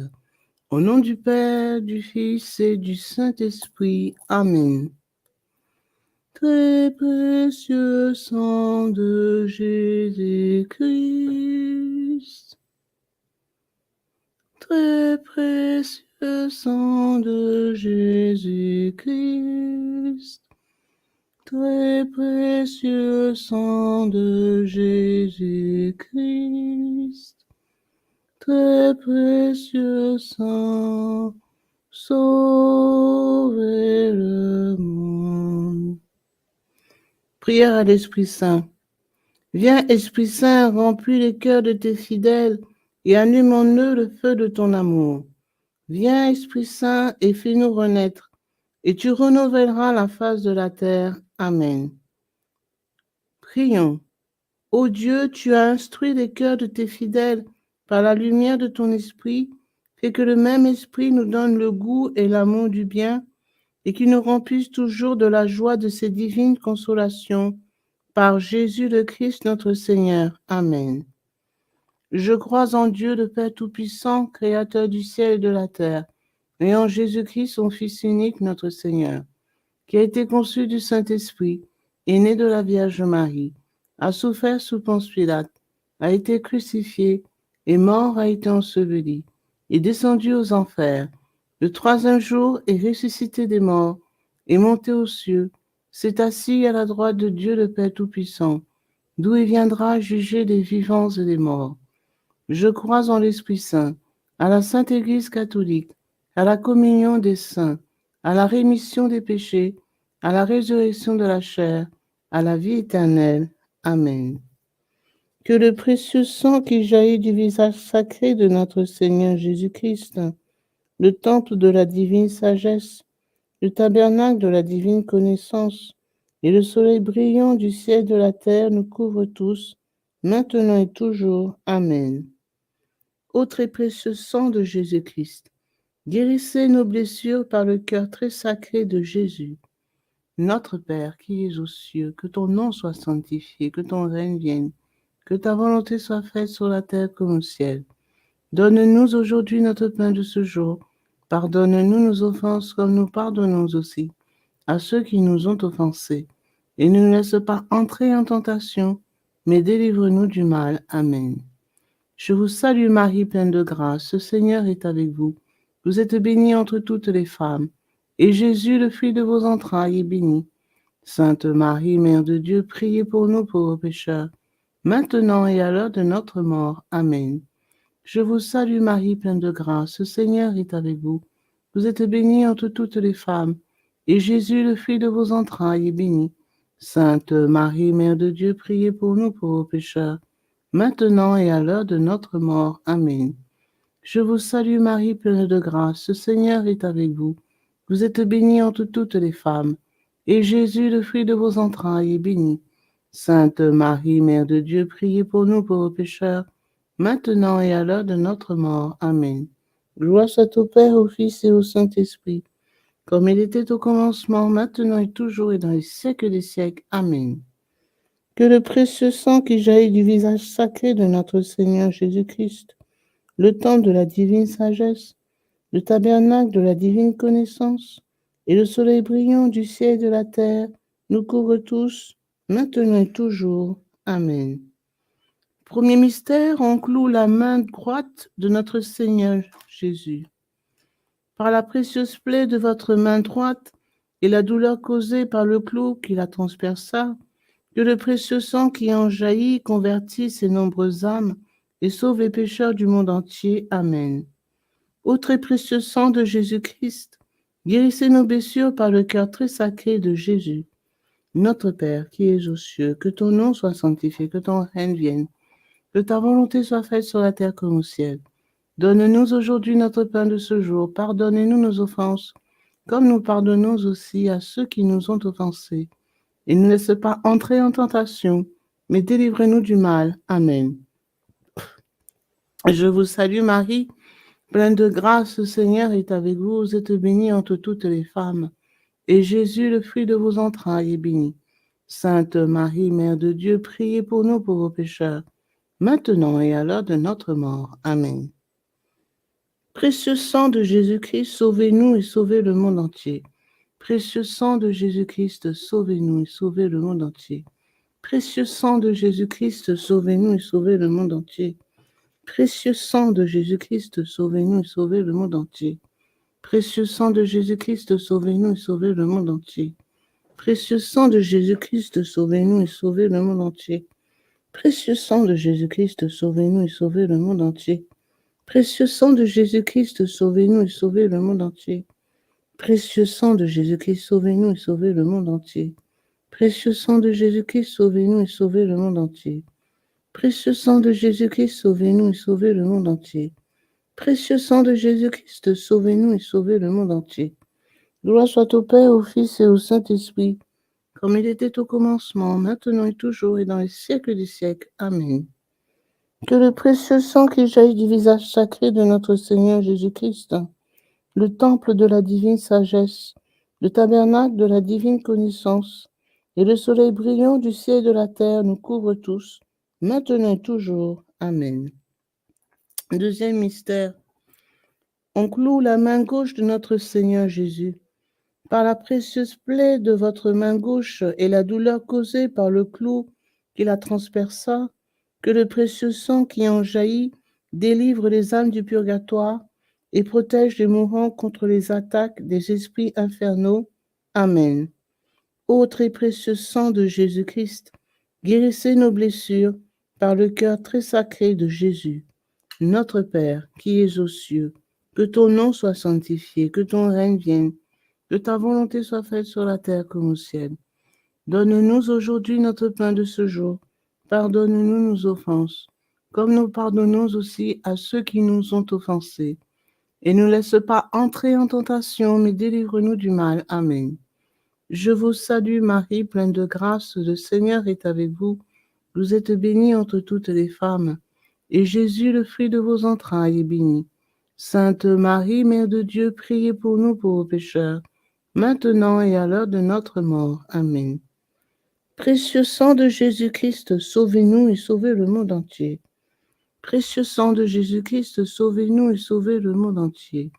Au nom du Père, du Fils et du Saint-Esprit. Amen. Très précieux sang de Jésus-Christ. Très précieux sang de Jésus-Christ. Très précieux sang de Jésus-Christ. Très précieux sang, sauvez le monde. Prière à l'Esprit Saint. Viens, Esprit Saint, remplis les cœurs de tes fidèles et allume en eux le feu de ton amour. Viens, Esprit Saint, et fais-nous renaître, et tu renouvelleras la face de la terre. Amen. Prions. Ô Dieu, tu as instruit les cœurs de tes fidèles par la lumière de ton esprit, fais que le même esprit nous donne le goût et l'amour du bien, et qu'il nous remplisse toujours de la joie de ces divines consolations. Par Jésus le Christ notre Seigneur. Amen. Je crois en Dieu le Père Tout-Puissant, Créateur du ciel et de la terre, et en Jésus-Christ, son Fils unique, notre Seigneur, qui a été conçu du Saint-Esprit, est né de la Vierge Marie, a souffert sous Ponce Pilate, a été crucifié, est mort, a été enseveli, est descendu aux enfers. Le troisième jour est ressuscité des morts, est monté aux cieux, s'est assis à la droite de Dieu le Père Tout-Puissant, d'où il viendra juger les vivants et les morts. Je crois en l'Esprit Saint, à la Sainte Église catholique, à la communion des saints, à la rémission des péchés, à la résurrection de la chair, à la vie éternelle. Amen. Que le précieux sang qui jaillit du visage sacré de notre Seigneur Jésus-Christ, le temple de la divine sagesse, le tabernacle de la divine connaissance et le soleil brillant du ciel de la terre nous couvrent tous, maintenant et toujours. Amen. Ô très précieux sang de Jésus-Christ, guérissez nos blessures par le cœur très sacré de Jésus. Notre Père qui es aux cieux, que ton nom soit sanctifié, que ton règne vienne, que ta volonté soit faite sur la terre comme au ciel. Donne-nous aujourd'hui notre pain de ce jour. Pardonne-nous nos offenses comme nous pardonnons aussi à ceux qui nous ont offensés. Et ne nous laisse pas entrer en tentation, mais délivre-nous du mal. Amen. Je vous salue Marie, pleine de grâce, le Seigneur est avec vous. Vous êtes bénie entre toutes les femmes, et Jésus, le fruit de vos entrailles, est béni. Sainte Marie, Mère de Dieu, priez pour nous pauvres pécheurs, maintenant et à l'heure de notre mort. Amen. Je vous salue Marie, pleine de grâce, le Seigneur est avec vous. Vous êtes bénie entre toutes les femmes, et Jésus, le fruit de vos entrailles, est béni. Sainte Marie, Mère de Dieu, priez pour nous pauvres pécheurs, maintenant et à l'heure de notre mort. Amen. Je vous salue Marie, pleine de grâce, le Seigneur est avec vous. Vous êtes bénie entre toutes les femmes, et Jésus, le fruit de vos entrailles, est béni. Sainte Marie, Mère de Dieu, priez pour nous pauvres pécheurs, maintenant et à l'heure de notre mort. Amen. Gloire soit au Père, au Fils et au Saint-Esprit, comme il était au commencement, maintenant et toujours et dans les siècles des siècles. Amen. Que le précieux sang qui jaillit du visage sacré de notre Seigneur Jésus-Christ, le temps de la divine sagesse, le tabernacle de la divine connaissance, et le soleil brillant du ciel et de la terre, nous couvrent tous, maintenant et toujours. Amen. Premier mystère, on cloue la main droite de notre Seigneur Jésus. Par la précieuse plaie de votre main droite et la douleur causée par le clou qui la transperça, que le précieux sang qui en jaillit convertisse ces nombreuses âmes et sauve les pécheurs du monde entier. Amen. Ô très précieux sang de Jésus-Christ, guérissez nos blessures par le cœur très sacré de Jésus. Notre Père qui es aux cieux, que ton nom soit sanctifié, que ton règne vienne, que ta volonté soit faite sur la terre comme au ciel. Donne-nous aujourd'hui notre pain de ce jour. Pardonnez-nous nos offenses, comme nous pardonnons aussi à ceux qui nous ont offensés. Et ne laisse pas entrer en tentation, mais délivre-nous du mal. Amen. Je vous salue Marie, pleine de grâce, le Seigneur est avec vous. Vous êtes bénie entre toutes les femmes, et Jésus, le fruit de vos entrailles, est béni. Sainte Marie, Mère de Dieu, priez pour nous pauvres pécheurs, maintenant et à l'heure de notre mort. Amen. Précieux sang de Jésus-Christ, sauvez-nous et sauvez le monde entier. Précieux sang de Jésus-Christ, sauvez-nous et sauvez le monde entier. Précieux sang de Jésus-Christ, sauvez-nous et sauvez le monde entier. Précieux sang de Jésus-Christ, sauvez-nous et sauvez le monde entier. Précieux sang de Jésus-Christ, sauvez-nous et sauvez le monde entier. Précieux sang de Jésus-Christ, sauvez-nous et sauvez le monde entier. Précieux sang de Jésus-Christ, sauvez-nous et sauvez le monde entier. Précieux sang de Jésus-Christ, sauvez-nous et sauvez le monde entier. Précieux sang de Jésus-Christ, sauvez-nous et sauvez le monde entier. Précieux sang de Jésus-Christ, sauvez-nous et sauvez le monde entier. Précieux sang de Jésus-Christ, sauvez-nous et sauvez le monde entier. Précieux sang de Jésus-Christ, sauvez-nous et sauvez le monde entier. Gloire soit au Père, au Fils et au Saint-Esprit, comme il était au commencement, maintenant et toujours et dans les siècles des siècles. Amen. Que le précieux sang qui jaillit du visage sacré de notre Seigneur Jésus-Christ, le temple de la divine sagesse, le tabernacle de la divine connaissance, et le soleil brillant du ciel et de la terre nous couvrent tous, maintenant et toujours. Amen. Deuxième mystère. On cloue la main gauche de notre Seigneur Jésus. Par la précieuse plaie de votre main gauche et la douleur causée par le clou qui la transperça, que le précieux sang qui en jaillit délivre les âmes du purgatoire et protège les mourants contre les attaques des esprits infernaux. Amen. Ô très précieux sang de Jésus-Christ, guérissez nos blessures par le cœur très sacré de Jésus. Notre Père, qui es aux cieux, que ton nom soit sanctifié, que ton règne vienne, que ta volonté soit faite sur la terre comme au ciel. Donne-nous aujourd'hui notre pain de ce jour. Pardonne-nous nos offenses, comme nous pardonnons aussi à ceux qui nous ont offensés. Et ne laisse pas entrer en tentation, mais délivre-nous du mal. Amen. Je vous salue Marie, pleine de grâce, le Seigneur est avec vous. Vous êtes bénie entre toutes les femmes, et Jésus, le fruit de vos entrailles, est béni. Sainte Marie, Mère de Dieu, priez pour nous pauvres pécheurs, maintenant et à l'heure de notre mort. Amen. Précieux sang de Jésus-Christ, sauvez-nous et sauvez le monde entier. Précieux sang de Jésus-Christ, sauvez-nous et sauvez le monde entier.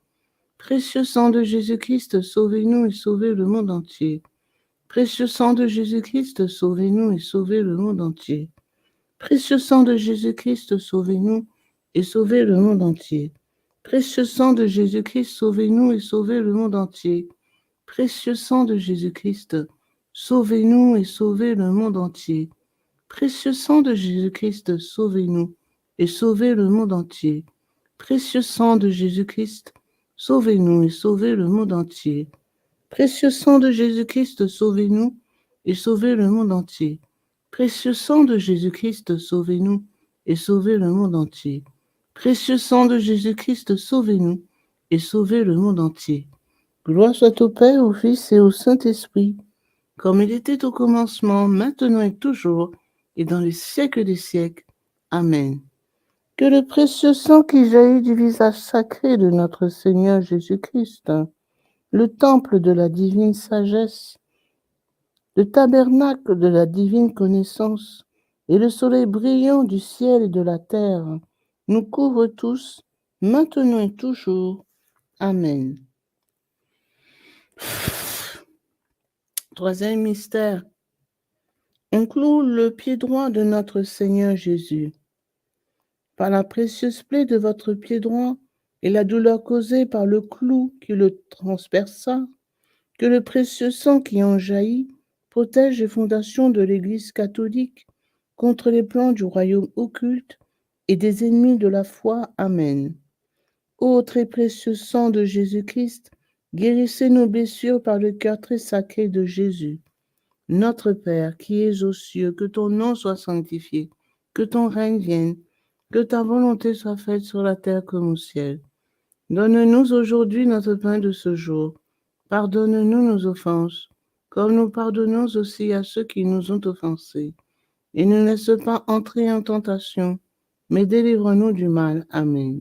Précieux sang de Jésus-Christ, sauvez-nous et sauvez le monde entier. Précieux sang de Jésus-Christ, sauvez-nous et sauvez le monde entier. Précieux sang de Jésus-Christ, sauvez-nous et sauvez le monde entier. Précieux sang de Jésus-Christ, sauvez-nous et sauvez le monde entier. Précieux sang de Jésus-Christ, sauvez-nous et sauvez le monde entier. Précieux sang de Jésus-Christ, sauvez-nous et sauvez le monde entier. Précieux sang de Jésus-Christ, sauvez-nous et sauvez le monde entier. Précieux sang de Jésus-Christ, sauvez-nous et sauvez le monde entier. Précieux sang de Jésus-Christ, sauvez-nous et sauvez le monde entier. Précieux sang de Jésus-Christ, sauvez-nous et sauvez le monde entier. Gloire soit au Père, au Fils et au Saint-Esprit, comme il était au commencement, maintenant et toujours, et dans les siècles des siècles. Amen. Que le précieux sang qui jaillit du visage sacré de notre Seigneur Jésus-Christ, le temple de la divine sagesse, le tabernacle de la divine connaissance et le soleil brillant du ciel et de la terre nous couvrent tous, maintenant et toujours. Amen. Troisième mystère. On cloue le pied droit de notre Seigneur Jésus. Par la précieuse plaie de votre pied droit et la douleur causée par le clou qui le transperça, que le précieux sang qui en jaillit protège les fondations de l'Église catholique contre les plans du royaume occulte et des ennemis de la foi. Amen. Ô très précieux sang de Jésus-Christ, guérissez nos blessures par le cœur très sacré de Jésus. Notre Père qui es aux cieux, que ton nom soit sanctifié, que ton règne vienne, que ta volonté soit faite sur la terre comme au ciel. Donne-nous aujourd'hui notre pain de ce jour. Pardonne-nous nos offenses, comme nous pardonnons aussi à ceux qui nous ont offensés. Et ne laisse pas entrer en tentation, mais délivre-nous du mal. Amen.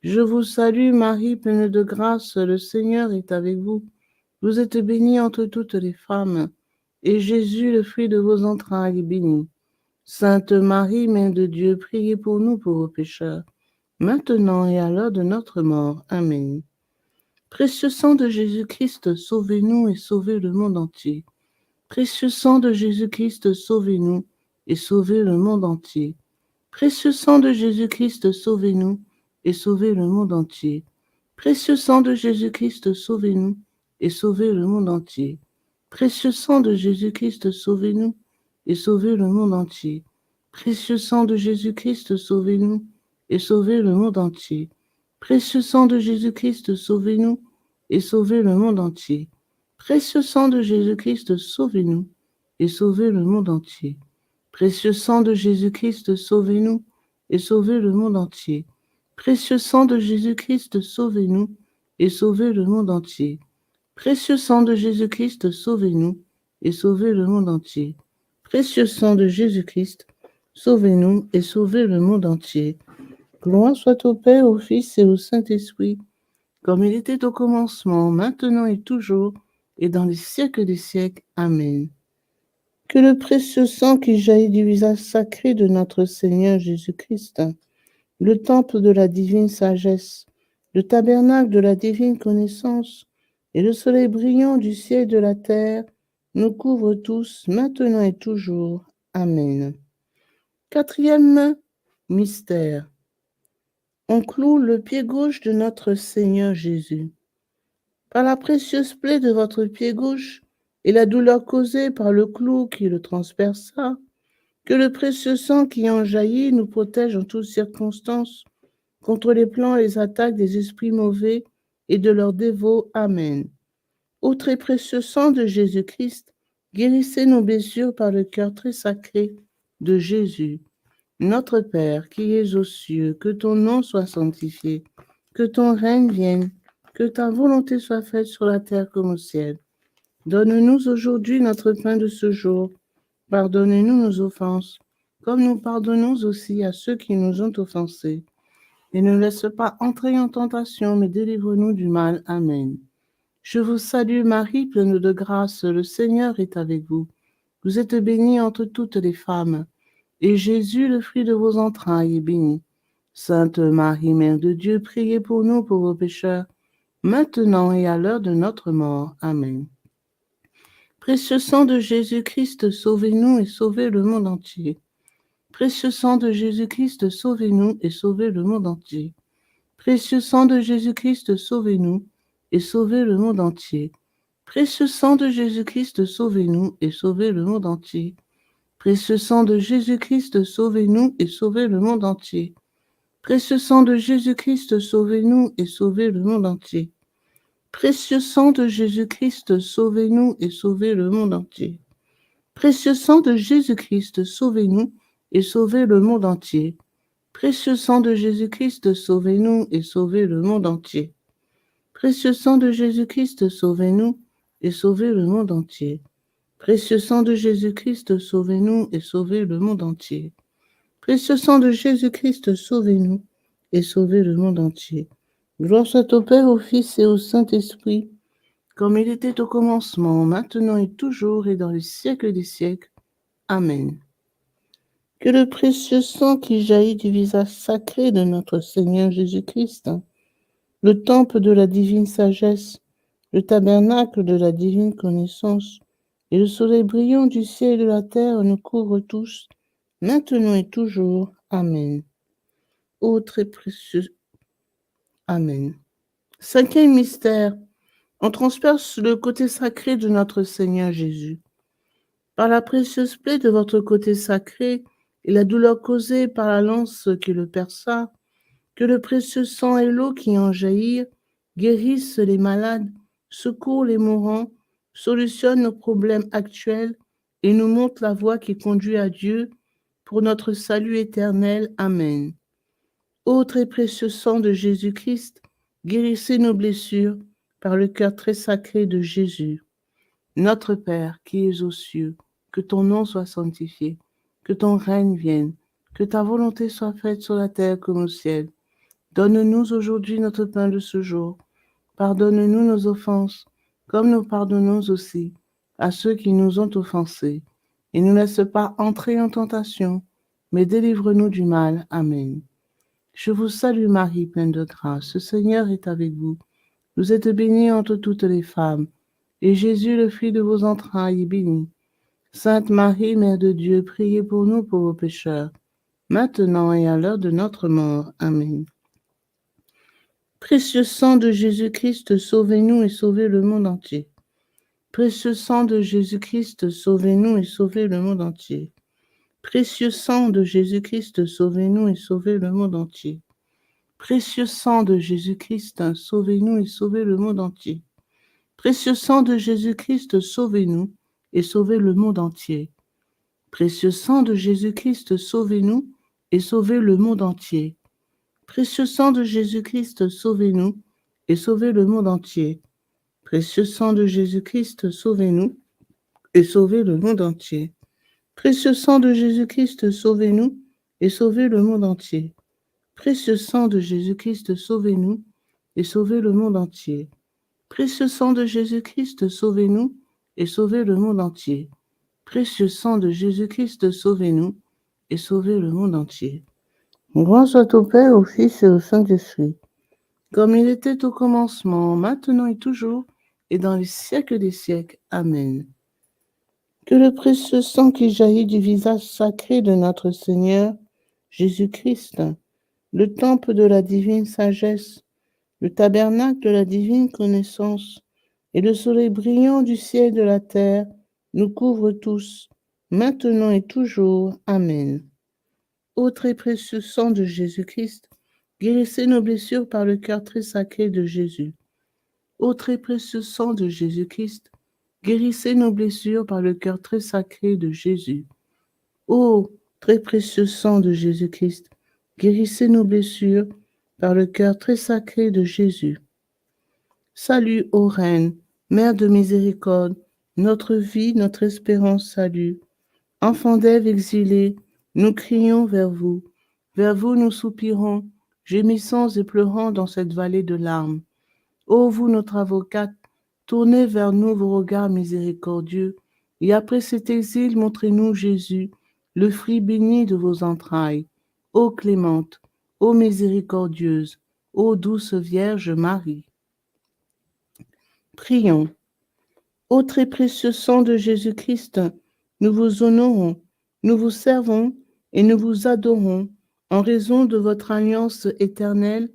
Je vous salue Marie, pleine de grâce, le Seigneur est avec vous. Vous êtes bénie entre toutes les femmes, et Jésus, le fruit de vos entrailles, est béni. Sainte Marie, Mère de Dieu, priez pour nous pauvres pécheurs, maintenant et à l'heure de notre mort. Amen. Précieux sang de Jésus-Christ, sauvez-nous et sauvez le monde entier. Précieux sang de Jésus-Christ, sauvez-nous et sauvez le monde entier. Précieux sang de Jésus-Christ, sauvez-nous et sauvez le monde entier. Précieux sang de Jésus-Christ, sauvez-nous et sauvez le monde entier. Précieux sang de Jésus-Christ, sauvez-nous et sauvez le monde entier. Précieux sang de Jésus-Christ, sauvez-nous et sauvez le monde entier. Précieux sang de Jésus-Christ, sauvez-nous et sauvez le monde entier. Précieux sang de Jésus-Christ, sauvez-nous et sauvez le monde entier. Précieux sang de Jésus-Christ, sauvez-nous et sauvez le monde entier. Précieux sang de Jésus-Christ, sauvez-nous et sauvez le monde entier. Précieux sang de Jésus-Christ, sauvez-nous et sauvez le monde entier. Précieux sang de Jésus-Christ, sauvez-nous et sauvez le monde entier. Gloire soit au Père, au Fils et au Saint-Esprit, comme il était au commencement, maintenant et toujours, et dans les siècles des siècles. Amen. Que le précieux sang qui jaillit du visage sacré de notre Seigneur Jésus-Christ, le temple de la divine sagesse, le tabernacle de la divine connaissance et le soleil brillant du ciel et de la terre nous couvrent tous, maintenant et toujours. Amen. Quatrième mystère. On cloue le pied gauche de notre Seigneur Jésus. Par la précieuse plaie de votre pied gauche et la douleur causée par le clou qui le transperça, que le précieux sang qui en jaillit nous protège en toutes circonstances contre les plans et les attaques des esprits mauvais et de leurs dévots. Amen. Ô très précieux sang de Jésus-Christ, guérissez nos blessures par le cœur très sacré de Jésus. Notre Père qui es aux cieux, que ton nom soit sanctifié, que ton règne vienne, que ta volonté soit faite sur la terre comme au ciel. Donne-nous aujourd'hui notre pain de ce jour. Pardonnez-nous nos offenses, comme nous pardonnons aussi à ceux qui nous ont offensés. Et ne laisse pas entrer en tentation, mais délivre-nous du mal. Amen. Je vous salue Marie, pleine de grâce, le Seigneur est avec vous. Vous êtes bénie entre toutes les femmes, et Jésus, le fruit de vos entrailles, est béni. Sainte Marie, Mère de Dieu, priez pour nous pauvres pécheurs, maintenant et à l'heure de notre mort. Amen. Précieux sang de Jésus-Christ, sauvez-nous et sauvez le monde entier. Précieux sang de Jésus-Christ, sauvez-nous et sauvez le monde entier. Précieux sang de Jésus-Christ, sauvez-nous et sauvez le monde entier. Précieux sang de Jésus-Christ, sauvez-nous et sauvez le monde entier. Précieux sang de Jésus-Christ, sauvez-nous et sauvez le monde entier. Précieux sang de Jésus-Christ, sauvez-nous et sauvez le monde entier. Précieux sang de Jésus-Christ, sauvez-nous et sauvez le monde entier. Précieux sang de Jésus-Christ, sauvez-nous et sauvez le monde entier. Précieux sang de Jésus-Christ, sauvez-nous et sauvez le monde entier. Précieux sang de Jésus-Christ, sauvez-nous et sauvez le monde entier. Précieux sang de Jésus-Christ, sauvez-nous et sauvez le monde entier. Précieux sang de Jésus-Christ, sauvez-nous et sauvez le monde entier. Gloire soit au Père, au Fils et au Saint-Esprit, comme il était au commencement, maintenant et toujours et dans les siècles des siècles. Amen. Que le précieux sang qui jaillit du visage sacré de notre Seigneur Jésus-Christ, le temple de la divine sagesse, le tabernacle de la divine connaissance, et le soleil brillant du ciel et de la terre nous couvrent tous, maintenant et toujours. Amen. Ô très précieux. Amen. Cinquième mystère, on transperce le côté sacré de notre Seigneur Jésus. Par la précieuse plaie de votre côté sacré et la douleur causée par la lance qui le perça, que le précieux sang et l'eau qui en jaillirent guérissent les malades, secourent les mourants, solutionnent nos problèmes actuels et nous montrent la voie qui conduit à Dieu pour notre salut éternel. Amen. Ô très précieux sang de Jésus-Christ, guérissez nos blessures par le cœur très sacré de Jésus. Notre Père qui es aux cieux, que ton nom soit sanctifié, que ton règne vienne, que ta volonté soit faite sur la terre comme au ciel. Donne-nous aujourd'hui notre pain de ce jour. Pardonne-nous nos offenses, comme nous pardonnons aussi à ceux qui nous ont offensés. Et ne nous laisse pas entrer en tentation, mais délivre-nous du mal. Amen. Je vous salue Marie, pleine de grâce. Le Seigneur est avec vous. Vous êtes bénie entre toutes les femmes, et Jésus, le fruit de vos entrailles, est béni. Sainte Marie, Mère de Dieu, priez pour nous pauvres pécheurs, maintenant et à l'heure de notre mort. Amen. Précieux sang de Jésus-Christ, sauvez-nous et sauvez le monde entier. Précieux sang de Jésus-Christ, sauvez-nous et sauvez le monde entier. Précieux sang de Jésus-Christ, sauvez-nous et sauvez le monde entier. Précieux sang de Jésus-Christ, sauvez-nous et sauvez le monde entier. Précieux sang de Jésus-Christ, sauvez-nous et sauvez le monde entier. Précieux sang de Jésus-Christ, sauvez-nous et sauvez le monde entier. Précieux sang de Jésus-Christ, sauvez-nous et sauvez le monde entier. Précieux sang de Jésus-Christ, sauvez-nous et sauvez le monde entier. Précieux sang de Jésus-Christ, sauvez-nous et sauvez le monde entier. Précieux sang de Jésus-Christ, sauvez-nous et sauvez le monde entier. Précieux sang de Jésus-Christ, sauvez-nous et sauvez le monde entier. Précieux sang de Jésus-Christ, sauvez-nous et sauvez le monde entier. Gloire soit au Père, au Fils et au Saint-Esprit, comme il était au commencement, maintenant et toujours, et dans les siècles des siècles. Amen. Que le précieux sang qui jaillit du visage sacré de notre Seigneur Jésus-Christ, le temple de la divine sagesse, le tabernacle de la divine connaissance, et le soleil brillant du ciel et de la terre, nous couvre tous, maintenant et toujours. Amen. Ô très précieux sang de Jésus-Christ, guérissez nos blessures par le cœur très sacré de Jésus. Ô très précieux sang de Jésus-Christ, guérissez nos blessures par le cœur très sacré de Jésus. Ô très précieux sang de Jésus-Christ, guérissez nos blessures par le cœur très sacré de Jésus. Salut, ô Reine, Mère de miséricorde, notre vie, notre espérance, salut. Enfants d'Ève exilés, nous crions vers vous nous soupirons, gémissons et pleurons dans cette vallée de larmes. Ô vous, notre avocate, Tournez vers nous vos regards miséricordieux, et après cet exil, montrez-nous Jésus, le fruit béni de vos entrailles. Ô clémente, ô miséricordieuse, ô douce Vierge Marie. Prions. Ô très précieux sang de Jésus-Christ, nous vous honorons, nous vous servons et nous vous adorons en raison de votre alliance éternelle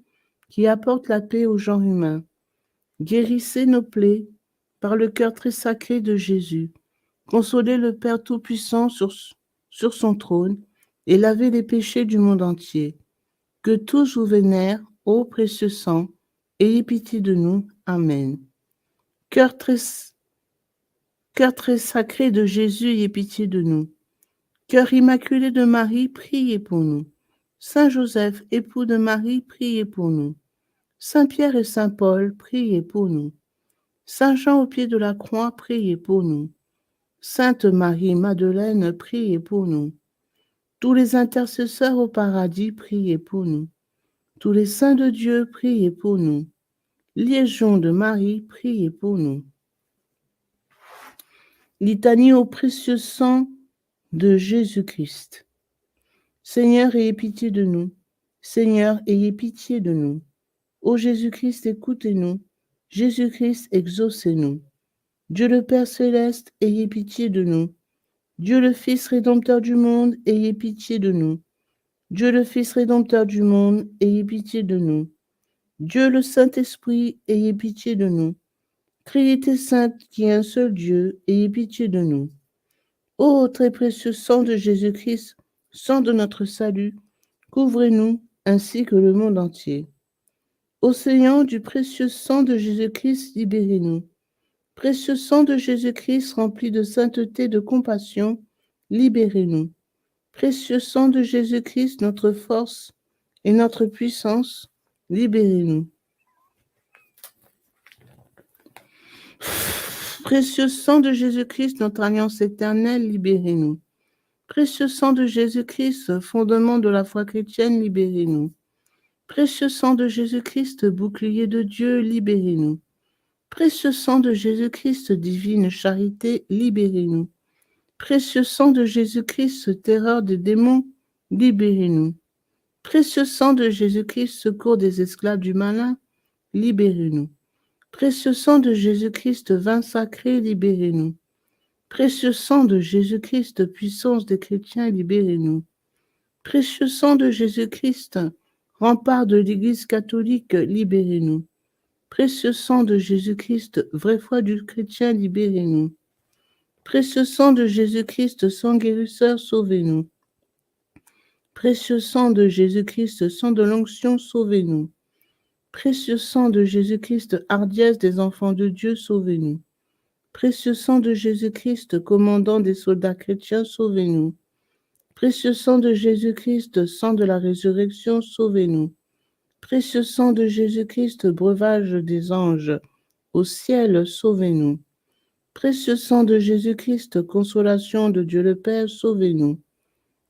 qui apporte la paix au genre humain. Guérissez nos plaies par le cœur très sacré de Jésus. Consolez le Père Tout-Puissant sur son trône et lavez les péchés du monde entier. Que tous vous vénèrent, ô précieux sang, ayez pitié de nous. Amen. Cœur très sacré de Jésus, ayez pitié de nous. Cœur immaculé de Marie, priez pour nous. Saint Joseph, époux de Marie, priez pour nous. Saint Pierre et Saint Paul, priez pour nous. Saint Jean au pied de la croix, priez pour nous. Sainte Marie-Madeleine, priez pour nous. Tous les intercesseurs au paradis, priez pour nous. Tous les saints de Dieu, priez pour nous. Légion de Marie, priez pour nous. Litanie au précieux sang de Jésus-Christ. Seigneur, ayez pitié de nous. Seigneur, ayez pitié de nous. Ô Jésus-Christ, écoutez-nous. Jésus-Christ, exaucez-nous. Dieu le Père céleste, ayez pitié de nous. Dieu le Fils rédempteur du monde, ayez pitié de nous. Dieu le Fils rédempteur du monde, ayez pitié de nous. Dieu le Saint-Esprit, ayez pitié de nous. Trinité sainte qui est un seul Dieu, ayez pitié de nous. Ô très précieux sang de Jésus-Christ, sang de notre salut, couvrez-nous ainsi que le monde entier. Océan du précieux sang de Jésus-Christ, libérez-nous. Précieux sang de Jésus-Christ rempli de sainteté, de compassion, libérez-nous. Précieux sang de Jésus-Christ, notre force et notre puissance, libérez-nous. Précieux sang de Jésus-Christ, notre alliance éternelle, libérez-nous. Précieux sang de Jésus-Christ, fondement de la foi chrétienne, libérez-nous. Précieux sang de Jésus-Christ, bouclier de Dieu, libérez-nous. Précieux sang de Jésus-Christ, divine charité, libérez-nous. Précieux sang de Jésus-Christ, terreur des démons, libérez-nous. Précieux sang de Jésus-Christ, secours des esclaves du malin, libérez-nous. Précieux sang de Jésus-Christ, vin sacré, libérez-nous. Précieux sang de Jésus-Christ, puissance des chrétiens, libérez-nous. Précieux sang de Jésus-Christ, rempart de l'Église catholique, libérez-nous. Précieux sang de Jésus-Christ, vraie foi du chrétien, libérez-nous. Précieux sang de Jésus-Christ, sang guérisseur, sauvez-nous. Précieux sang de Jésus-Christ, sang de l'onction, sauvez-nous. Précieux sang de Jésus-Christ, hardiesse des enfants de Dieu, sauvez-nous. Précieux sang de Jésus-Christ, commandant des soldats chrétiens, sauvez-nous. Précieux sang de Jésus-Christ, sang de la résurrection, sauvez-nous. Précieux sang de Jésus-Christ, breuvage des anges, au ciel, sauvez-nous. Précieux sang de Jésus-Christ, consolation de Dieu le Père, sauvez-nous.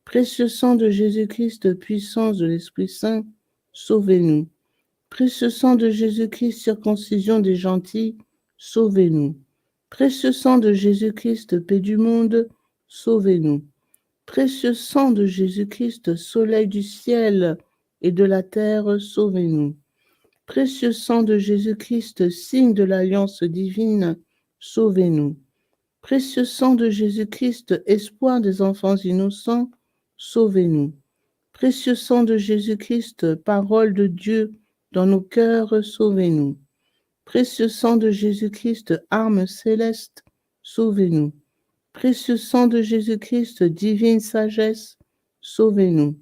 Précieux sang de Jésus-Christ, puissance de l'Esprit Saint, sauvez-nous. Précieux sang de Jésus-Christ, circoncision des gentils, sauvez-nous. Précieux sang de Jésus-Christ, paix du monde, sauvez-nous. Précieux sang de Jésus-Christ, soleil du ciel et de la terre, sauvez-nous. Précieux sang de Jésus-Christ, signe de l'alliance divine, sauvez-nous. Précieux sang de Jésus-Christ, espoir des enfants innocents, sauvez-nous. Précieux sang de Jésus-Christ, parole de Dieu dans nos cœurs, sauvez-nous. Précieux sang de Jésus-Christ, arme céleste, sauvez-nous. Précieux sang de Jésus-Christ, divine sagesse, sauvez-nous.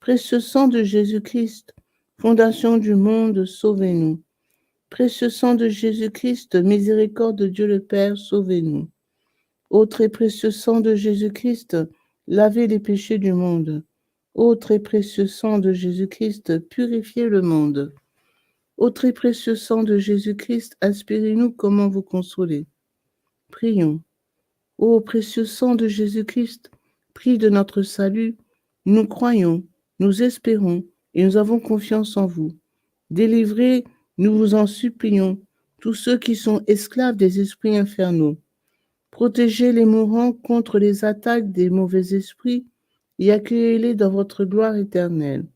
Précieux sang de Jésus-Christ, fondation du monde, sauvez-nous. Précieux sang de Jésus-Christ, miséricorde de Dieu le Père, sauvez-nous. Ô très précieux sang de Jésus-Christ, lavez les péchés du monde. Ô très précieux sang de Jésus-Christ, purifiez le monde. Ô très précieux sang de Jésus-Christ, inspirez-nous comment vous consoler. Prions. Ô précieux sang de Jésus-Christ, prix de notre salut, nous croyons, nous espérons et nous avons confiance en vous. Délivrez, nous vous en supplions, tous ceux qui sont esclaves des esprits infernaux. Protégez les mourants contre les attaques des mauvais esprits et accueillez-les dans votre gloire éternelle.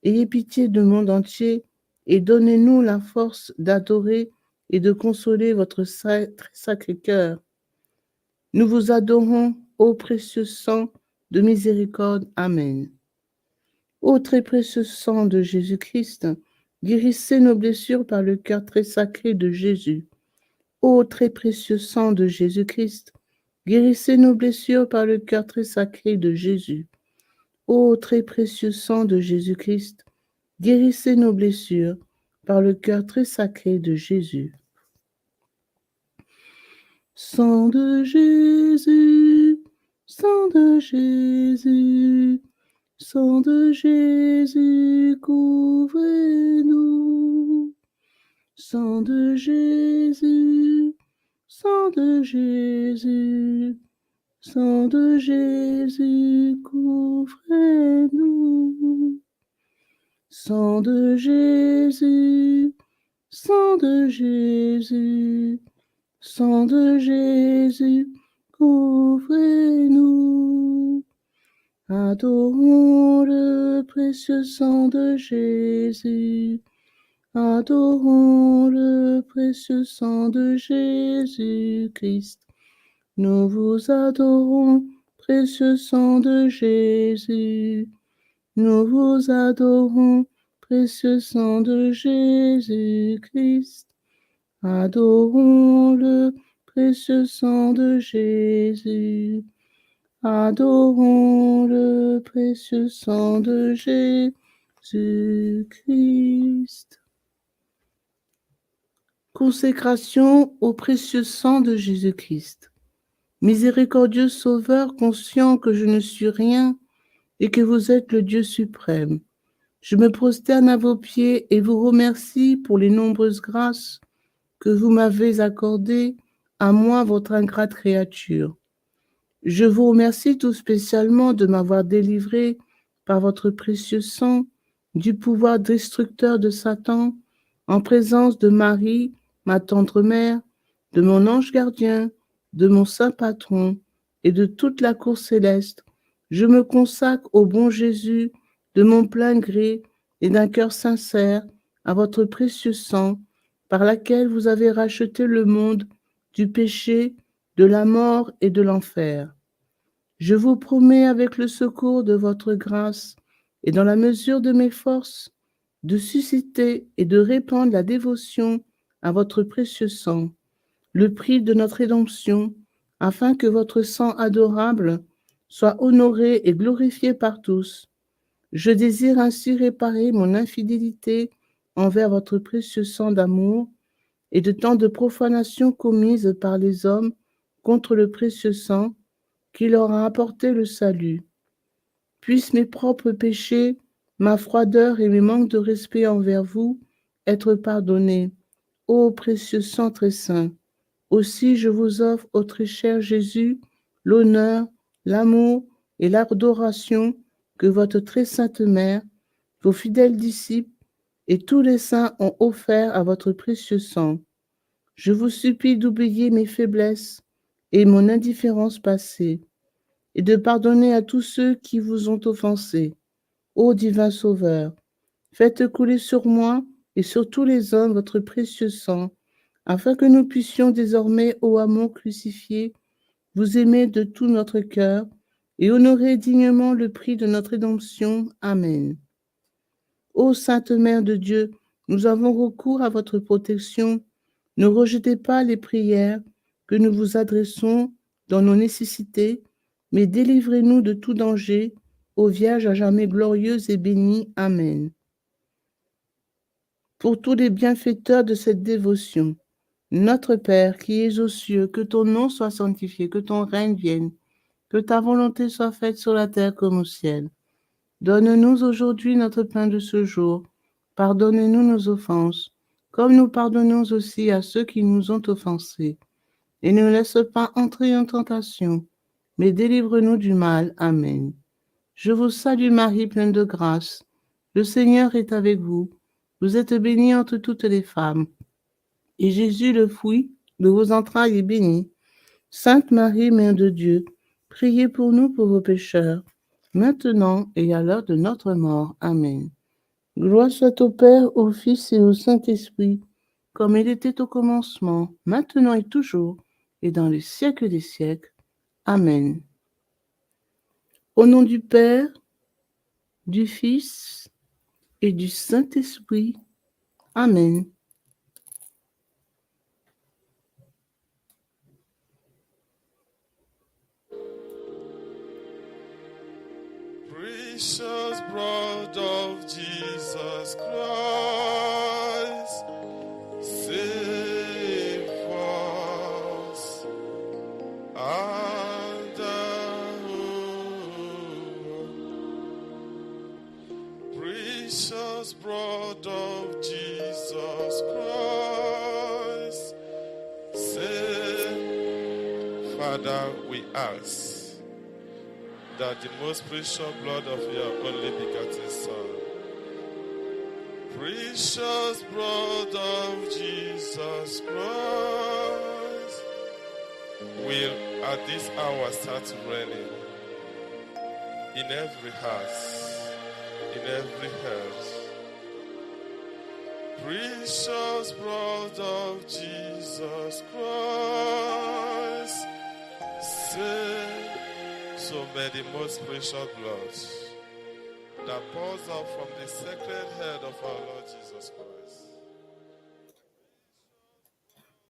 Ayez pitié du monde entier et donnez-nous la force d'adorer et de consoler votre très sacré cœur. Nous vous adorons, ô précieux sang de miséricorde. Amen. Ô très précieux sang de Jésus-Christ, guérissez nos blessures par le cœur très sacré de Jésus. Ô très précieux sang de Jésus-Christ, guérissez nos blessures par le cœur très sacré de Jésus. Ô très précieux sang de Jésus-Christ, guérissez nos blessures par le cœur très sacré de Jésus. Sang de Jésus, sang de Jésus, sang de Jésus, couvrez-nous. Sang de Jésus, sang de Jésus, sang de Jésus, couvrez-nous. Sang de Jésus, sang de Jésus, sang de Jésus, couvrez-nous. Adorons le précieux sang de Jésus. Adorons le précieux sang de Jésus-Christ. Nous vous adorons, précieux sang de Jésus. Nous vous adorons, précieux sang de Jésus-Christ. Adorons le précieux sang de Jésus. Adorons le précieux sang de Jésus-Christ. Consécration au précieux sang de Jésus-Christ. Miséricordieux Sauveur, conscient que je ne suis rien et que vous êtes le Dieu suprême, je me prosterne à vos pieds et vous remercie pour les nombreuses grâces que vous m'avez accordées, à moi, votre ingrate créature. Je vous remercie tout spécialement de m'avoir délivré par votre précieux sang du pouvoir destructeur de Satan, en présence de Marie, ma tendre mère, de mon ange gardien, de mon saint patron et de toute la cour céleste. Je me consacre au bon Jésus de mon plein gré et d'un cœur sincère à votre précieux sang, par laquelle vous avez racheté le monde du péché, de la mort et de l'enfer. Je vous promets, avec le secours de votre grâce et dans la mesure de mes forces, de susciter et de répandre la dévotion à votre précieux sang, le prix de notre rédemption, afin que votre sang adorable soit honoré et glorifié par tous. Je désire ainsi réparer mon infidélité envers votre précieux sang d'amour et de tant de profanations commises par les hommes contre le précieux sang qui leur a apporté le salut. Puissent mes propres péchés, ma froideur et mes manques de respect envers vous être pardonnés, ô précieux sang très saint. Aussi je vous offre, ô très cher Jésus, l'honneur, l'amour et l'adoration que votre très sainte mère, vos fidèles disciples et tous les saints ont offert à votre précieux sang. Je vous supplie d'oublier mes faiblesses et mon indifférence passée, et de pardonner à tous ceux qui vous ont offensé. Ô divin Sauveur, faites couler sur moi et sur tous les hommes votre précieux sang, afin que nous puissions désormais, ô amour crucifié, vous aimer de tout notre cœur et honorer dignement le prix de notre rédemption. Amen. Ô Sainte Mère de Dieu, nous avons recours à votre protection. Ne rejetez pas les prières que nous vous adressons dans nos nécessités, mais délivrez-nous de tout danger, ô Vierge à jamais glorieuse et bénie. Amen. Pour tous les bienfaiteurs de cette dévotion, notre Père qui es aux cieux, que ton nom soit sanctifié, que ton règne vienne, que ta volonté soit faite sur la terre comme au ciel. Donne-nous aujourd'hui notre pain de ce jour. Pardonne-nous nos offenses, comme nous pardonnons aussi à ceux qui nous ont offensés. Et ne nous laisse pas entrer en tentation, mais délivre-nous du mal. Amen. Je vous salue Marie, pleine de grâce. Le Seigneur est avec vous. Vous êtes bénie entre toutes les femmes. Et Jésus, le fruit de vos entrailles, est béni. Sainte Marie, Mère de Dieu, priez pour nous pauvres pécheurs, maintenant et à l'heure de notre mort. Amen. Gloire soit au Père, au Fils et au Saint-Esprit, comme il était au commencement, maintenant et toujours, et dans les siècles des siècles. Amen. Au nom du Père, du Fils et du Saint-Esprit. Amen. Precious blood of Jesus Christ, save us and precious blood of Jesus Christ, save. Father, we ask that the most precious blood of your only begotten Son, precious blood of Jesus Christ, will at this hour start raining in every house, in every house. Precious blood of Jesus Christ, save. So may the most precious blood that pours out from the sacred head of our Lord Jesus Christ